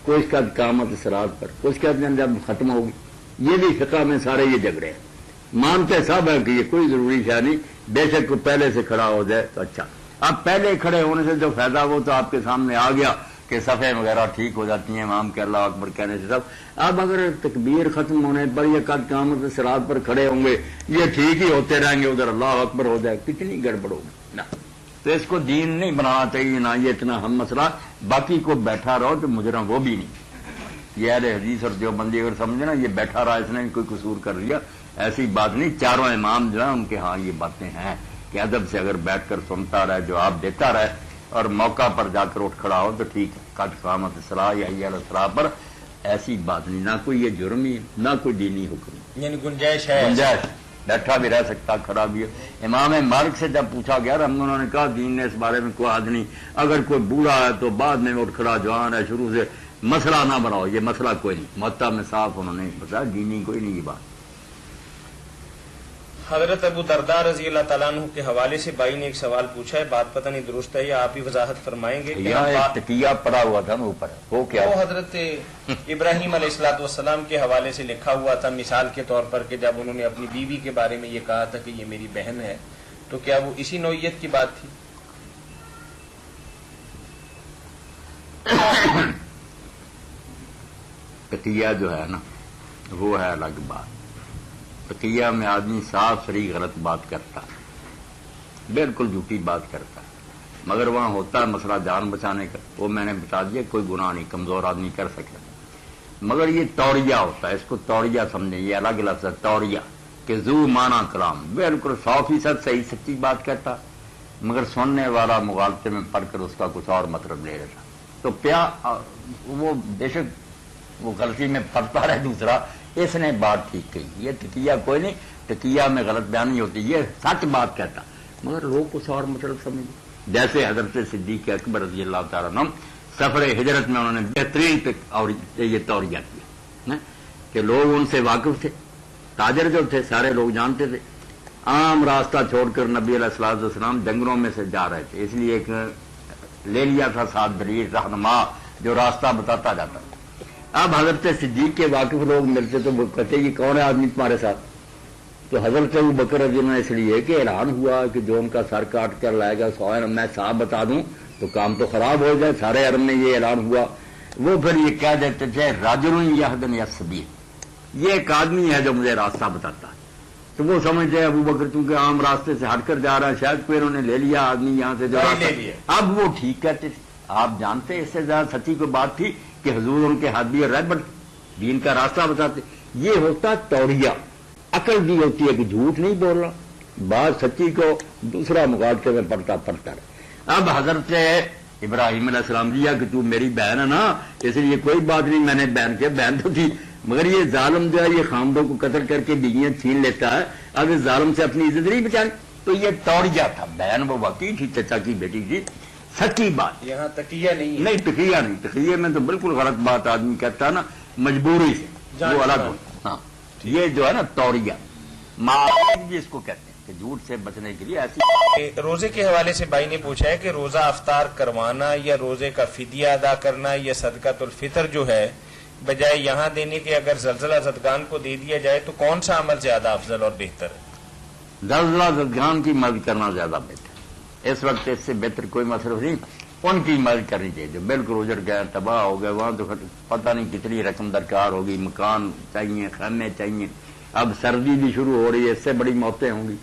کچھ کا قامت الصلاۃ پر، کچھ کہتے ہیں جب ختم ہوگی. یہ بھی فقہ میں سارے یہ جھگڑے ہیں. مانتے سب ہے کہ یہ کوئی ضروری ہے نہیں، بے شک پہلے سے کھڑا ہو جائے تو اچھا. اب پہلے کھڑے ہونے سے جو فائدہ وہ تو آپ کے سامنے آ گیا کہ صفحے وغیرہ ٹھیک ہو جاتی ہیں امام کے اللہ اکبر کہنے سے سب. اب اگر تکبیر ختم ہونے پر یا قد قامت الصلاۃ پر کھڑے ہوں گے یہ ٹھیک ہی ہوتے رہیں گے، ادھر اللہ اکبر ہو جائے، کتنی گڑبڑ ہوگی نا. تو اس کو دین نہیں بنانا چاہیے، نہ یہ اتنا ہم مسئلہ. باقی کو بیٹھا رہو تو مجرم وہ بھی نہیں. یہ اہل حدیث اور جو بندی اگر سمجھے نا یہ بیٹھا رہا اس نے کوئی قصور کر لیا، ایسی بات نہیں. چاروں امام جو ہیں ان کے ہاں یہ باتیں ہیں کہ ادب سے اگر بیٹھ کر سنتا رہے، جواب دیتا رہے اور موقع پر جا کر اٹھ کھڑا ہو تو ٹھیک ہے. قد قامت الصلاۃ یا حی علی الصلاۃ پر ایسی بات نہیں، نہ کوئی یہ جرم ہی نہ کوئی دینی حکم. یعنی گنجائش ہے، گنجائش، بیٹھا بھی رہ سکتا، کھڑا بھی ہے. امام مالک سے جب پوچھا گیا انہوں نے کہا دین نے اس بارے میں کوئی حد نہیں، اگر کوئی بوڑھا ہے تو بعد میں اٹھ کھڑا، جوان ہے شروع سے مسئلہ نہ بناؤ، یہ مسئلہ کوئی نہیں. موطا میں صاف انہوں نے بتایا دینی کوئی نہیں یہ بات. حضرت ابو درداء رضی اللہ تعالیٰ عنہ کے حوالے سے بھائی نے ایک سوال پوچھا ہے، بات پتہ نہیں درست ہے یا آپ ہی وضاحت فرمائیں گے کہ یہاں ایک تکیہ پڑا ہوا تھا نا اوپر، وہ کیا وہ حضرت ابراہیم علیہ الصلوۃ والسلام کے حوالے سے لکھا ہوا تھا مثال کے طور پر کہ جب انہوں نے اپنی بیوی کے بارے میں یہ کہا تھا کہ یہ میری بہن ہے، تو کیا وہ اسی نوعیت کی بات تھی؟ تقیہ جو ہے نا وہ ہے الگ بات. تقیہ میں آدمی صاف صریح غلط بات کرتا ہے، بالکل جھوٹی بات کرتا ہے، مگر وہاں ہوتا ہے مسئلہ جان بچانے کا، وہ میں نے بتا دیا کوئی گناہ نہیں، کمزور آدمی کر سکتا. مگر یہ توڑیہ ہوتا ہے، اس کو توڑیہ سمجھیں، یہ الگ لفظ ہے توڑیہ کہ ذو معنی کلام، بالکل 100% صحیح سچی بات کہتا مگر سننے والا مغالطے میں پڑھ کر اس کا کچھ اور مطلب لے لیتا. تو کیا وہ بے شک وہ غلطی میں پڑتا رہے دوسرا، اس نے بات ٹھیک کہی. یہ تقیہ کوئی نہیں، تقیہ میں غلط بیانی ہوتی، یہ سچ بات کہتا مگر لوگ کچھ اور مطلب سمجھے. جیسے حضرت صدیق اکبر رضی اللہ تعالیٰ عنہ سفر ہجرت میں انہوں نے بہترین اور یہ توڑیہ کیا کہ لوگ ان سے واقف تھے، تاجر جو تھے سارے لوگ جانتے تھے. عام راستہ چھوڑ کر نبی علیہ الصلوۃ والسلام جنگلوں میں سے جا رہے تھے، اس لیے ایک لے لیا تھا ساتھ دلیل رہنما جو راستہ بتاتا جاتا. اب حضرت صدیق کے واقف لوگ ملتے تو وہ کہتے یہ کون ہے آدمی تمہارے ساتھ؟ تو حضرت ابو بکر رضی اللہ عنہ اس لیے کہ اعلان ہوا کہ جو ان کا سر کاٹ کر لائے گا سوائے میں صاحب بتا دوں تو کام تو خراب ہو جائے. سارے عرب میں یہ اعلان ہوا. وہ پھر یہ کہہ دیتے تھے راجل یہدن یسبی، یہ ایک آدمی ہے جو مجھے راستہ بتاتا ہے. تو وہ سمجھتے ابو بکر چونکہ عام راستے سے ہٹ کر جا رہا ہے، شاید کوئی انہوں نے لے لیا آدمی یہاں سے جو اب وہ ٹھیک کہتے تھے. آپ جانتے اس سے زیادہ سچی کوئی بات تھی کہ حضور ان کے ہاتھ بھی رہبر دین کا راستہ بتاتے. یہ ہوتا توڑیہ. عقل بھی ہوتی ہے کہ جھوٹ نہیں بول رہا، بات سچی کو دوسرا مغالطے میں پڑتا رہے. اب حضرت ابراہیم علیہ السلام دیا کہ تو میری بہن ہے نا، اس لیے کوئی بات نہیں، میں نے بہن کے بہن تو تھی، مگر یہ ظالم جو ہے یہ خامدوں کو قتل کر کے بیویاں چھین لیتا ہے، اب اس ظالم سے اپنی عزت نہیں بچانی. تو یہ توڑیہ تھا. بہن وہ واقعی تھی، چچا کی بیٹی تھی، سچی بات. یہاں تقیہ نہیں، تقیہ نہیں. تقیہ میں تو بالکل غلط بات آدمی کہتا ہے نا مجبوری سے، وہ الگ ہو. ہاں یہ جو ہے نا توڑیہ معاف جس کو کہتے ہیں کہ جھوٹ سے بچنے کے لیے ایسی. روزے کے حوالے سے بھائی نے پوچھا ہے کہ روزہ افطار کروانا یا روزے کا فدیہ ادا کرنا یا صدقۃ الفطر جو ہے بجائے یہاں دینے کے اگر زلزلہ زدگان کو دے دیا جائے تو کون سا عمل زیادہ افضل اور بہتر ہے؟ زلزلہ زدگان کی مدد کرنا زیادہ بہتر. اس وقت اس سے بہتر کوئی مصرف نہیں. ان کی مدد کرنی چاہیے جو بالکل اجڑ گئے، تباہ ہو گئے. وہاں تو پتہ نہیں کتنی رقم درکار ہوگی، مکان چاہیے، خیمے چاہیے. اب سردی بھی شروع ہو رہی ہے، اس سے بڑی موتیں ہوں گی،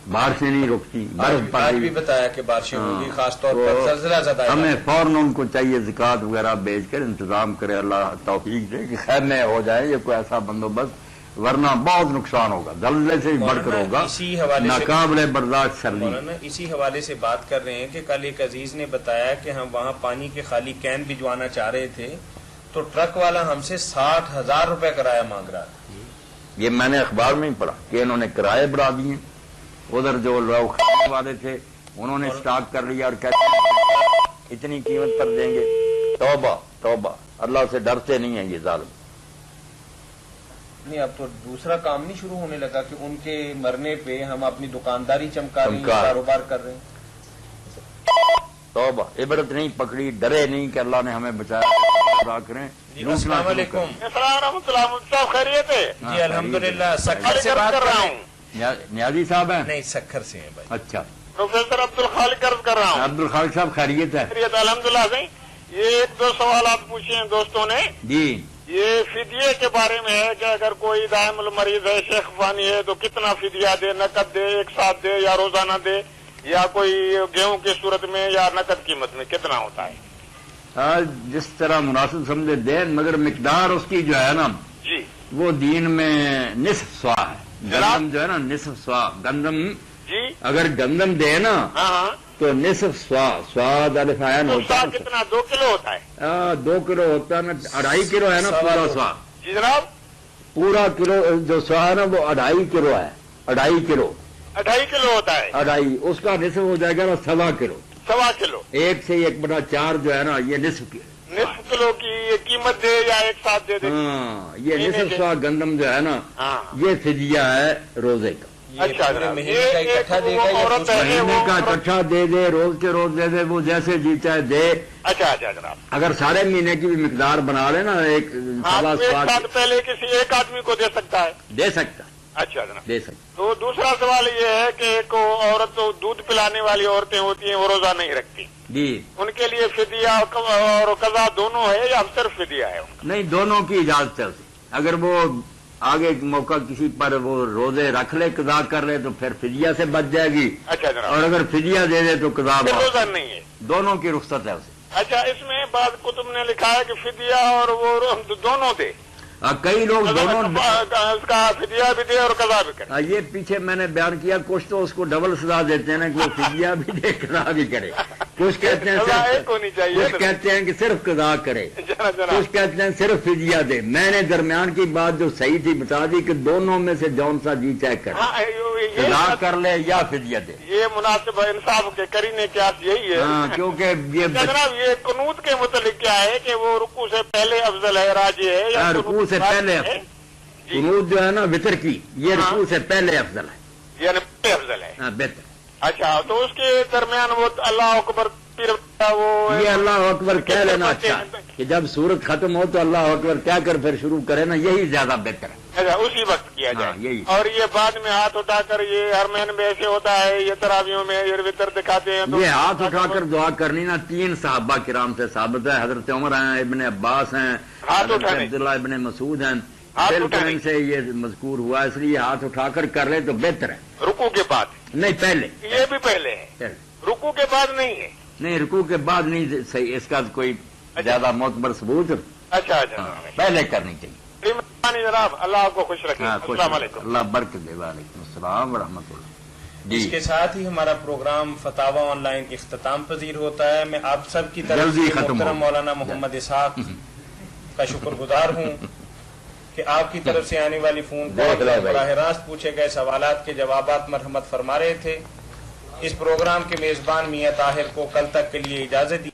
بارشیں نہیں رکتی، برف پڑ آج رہی بھی ہے۔ بتایا کہ بارشیں ہوں گی، خاص طور پر تو زلزلہ زدہ ہمیں علاقے۔ فوراً ان کو چاہیے زکوٰۃ وغیرہ بیچ کر انتظام کرے، اللہ توفیق دے کہ خیر میں ہو جائے یہ کوئی ایسا بندوبست، ورنہ بہت نقصان ہوگا، زلزلے سے بھی بڑھ کر مولانا، ہوگا، اسی حوالے سے ناقابل برداشت سردی۔ مولانا اسی حوالے سے بات کر رہے ہیں کہ کل ایک عزیز نے بتایا کہ ہم وہاں پانی کے خالی کین بھجوانا چاہ رہے تھے تو ٹرک والا ہم سے 60,000 روپے کرایہ مانگ رہا تھا۔ یہ میں نے اخبار میں ہی پڑھا کہ انہوں نے کرائے بڑھا دیے، ادھر جو لوگ خریدنے والے تھے انہوں نے سٹاک کر لیا اور کہتے ہیں اتنی قیمت پر دیں گے۔ توبہ توبہ، اللہ سے ڈرتے نہیں ہیں یہ ظالم۔ نہیں، اب تو دوسرا کام نہیں شروع ہونے لگا کہ ان کے مرنے پہ ہم اپنی دکانداری چمکا رہے ہیں، کاروبار کر رہے ہیں۔ توبہ، عبرت نہیں پکڑی، ڈرے نہیں کہ اللہ نے ہمیں بچایا، خدا کریں۔ السلام علیکم۔ السلام ورحمۃ اللہ، صاحب خیریت ہے؟ جی الحمدللہ، سکھر سے بات کر رہا ہوں۔ نیازی صاحب ہیں؟ نہیں، سکھر سے ہیں بھائی۔ اچھا، پروفیسر عبد الخالق عرض کر رہا ہوں۔ عبد الخالق صاحب خیریت ہے؟ خیریت الحمدللہ سے۔ یہ ایک دو سوالات پوچھے ہیں دوستوں نے، جی یہ فدیے کے بارے میں ہے کہ اگر کوئی دائم المریض ہے، شیخ فانی ہے، تو کتنا فدیہ دے، نقد دے، ایک ساتھ دے یا روزانہ دے، یا کوئی گیہوں کی صورت میں یا نقد قیمت میں کتنا ہوتا ہے؟ جس طرح مناسب سمجھے دیں، مگر مقدار اس کی جو ہے نا جی وہ دین میں نصف سوا ہے۔ گندم جو ہے نا نصف سوا، گندم جی اگر گندم دے نا ہاں ہاں، تو نصف سوا، سواد الف عین تو ہوتا سا ہے، کتنا 2 کلو ہوتا ہے؟ 2 کلو ہوتا ہے نا، 2.5 کلو ہے نا پورا سوا، جی جناب، پورا کلو جو سوا ہے نا وہ 2.5 کلو ہے، 2.5 کلو، 2.5 کلو ہوتا ہے، 2.5 اس کا نصف ہو جائے گا نا 1.25 کلو، 1.25 کلو۔ 1 سے 1/4 جو ہے نا یہ نصف کی، نصف کلو کی یہ قیمت دے یا ایک ساتھ دے دے؟ ہاں یہ نصف سوا گندم جو ہے نا ہاں، یہ فدیہ ہے روزے کا، یہ اچھا پورے جناب، مہینے کا اکٹھا دے گا یا عورت کچھ ہے، مہینے کا اکٹھا دے دے، روز کے روز دے دے، وہ جیسے جی چاہے دے۔ اچھا اچھا جناب، اگر سارے مہینے کی بھی مقدار بنا لے نا ایک ہاں سوا تو ایک سوا ساتھ پہلے کسی ایک آدمی کو دے سکتا ہے؟ دے سکتا، اچھا جناب۔ دے سکتا۔ تو دوسرا سوال یہ ہے کہ ایک عورت تو دودھ پلانے والی عورتیں ہوتی ہیں، وہ روزہ نہیں رکھتی، جی ان کے لیے فدیہ اور قضا دونوں ہے یا صرف فدیہ ہے؟ نہیں، دونوں کی اجازت ہے اسے، اگر وہ آگے موقع کسی پر وہ روزے رکھ لے، قضا کر لے تو پھر فدیہ سے بچ جائے گی، اچھا جناب، اور اگر فدیہ دے دے تو قضا پھر معاف۔ روزہ نہیں ہے؟ دونوں کی رخصت ہے اسے۔ اچھا، اس میں بعض کتب نے لکھا ہے کہ فدیہ اور وہ دونوں دے، کئی لوگ دونوں اس کا فدیہ بھی دے اور قضا بھی کرے۔ یہ پیچھے میں نے بیان کیا، کچھ تو اس کو ڈبل سزا دیتے ہیں نا کہ وہ فدیہ بھی دے قضا بھی کرے، کچھ کہتے ہیں سزا ایک ہونی چاہیے، کچھ کہتے ہیں کہ صرف قضا کرے، جناب۔ کچھ کہتے ہیں صرف فدیہ دے۔ میں نے درمیان کی بات جو صحیح تھی بتا دی کہ دونوں میں سے جون سا جی چیک کرے، ہاں، قضا کر لے یا فدیہ دے۔ یہ مناسب انصاف کے کرینے کیا یہی ہے؟ ہاں، کیونکہ یہ جناب، یہ قنوت کے متعلق کیا ہے کہ وہ رکوع سے پہلے افضل ہے، راجی ہے، یا رکوع سے پہلے ہے؟ جی، قنوت جو ہے نا وطر کی، یہ رکوع سے پہلے افضل ہے، یعنی پہلے افضل ہے۔ ہاں بہتر۔ اچھا، تو اس کے درمیان وہ اللہ اکبر پھر وہ یہ اللہ اکبر کہہ لینا اچھا کہ جب سورت ختم ہو تو اللہ اکبر کہہ کر پھر شروع کرے نا، یہی زیادہ بہتر ہے۔ اچھا، اسی وقت کیا ہاں، جائے۔ یہی۔ اور یہ بعد میں ہاتھ اٹھا کر یہ ہرمین میں ایسے ہوتا ہے، یہ تراویوں میں یہ وطر دکھاتے ہیں تو یہ ہاتھ اٹھا کر دعا کرنی نا 3 صحابہ کرام سے ثابت ہے، حضرت عمر ہیں، ابن عباس ہیں، ہاتھ حضرت اٹھانے، عبداللہ ابن مسعود ہیں، ہاتھ بالکل اٹھانے ان سے یہ مذکور ہوا، اس لیے ہاتھ اٹھا کر کر لے تو بہتر ہے۔ رکوع کے بعد، نہیں پہلے، یہ بھی پہلے ہے، پہلے۔ رکوع کے بعد نہیں ہے؟ نہیں، رکوع کے بعد نہیں صحیح، اس کا کوئی زیادہ معتبر ثبوت، اچھا ہاں، جناب، پہلے کرنی چاہیے۔ مہربانی جناب، اللہ آپ کو خوش رکھے۔ ہاں، خوش السلام رہو۔ علیکم۔ اللہ برکت دے۔ وعلیکم السلام ورحمۃ اللہ۔ اس جی کے ساتھ ہی ہمارا پروگرام فتاوا آن لائن اختتام پذیر ہوتا ہے۔ میں آپ سب کی طرف جلدی سے ختم محترم ہو۔ مولانا محمد اسحاق کا شکر گزار ہوں کہ آپ کی طرف سے آنے والی فون دیکھ کال لے اور بھائی۔ براہ راست پوچھے گئے سوالات کے جوابات مرحمت فرما رہے تھے۔ اس پروگرام کے میزبان میاں طاہر کو کل تک کے لیے اجازت دی۔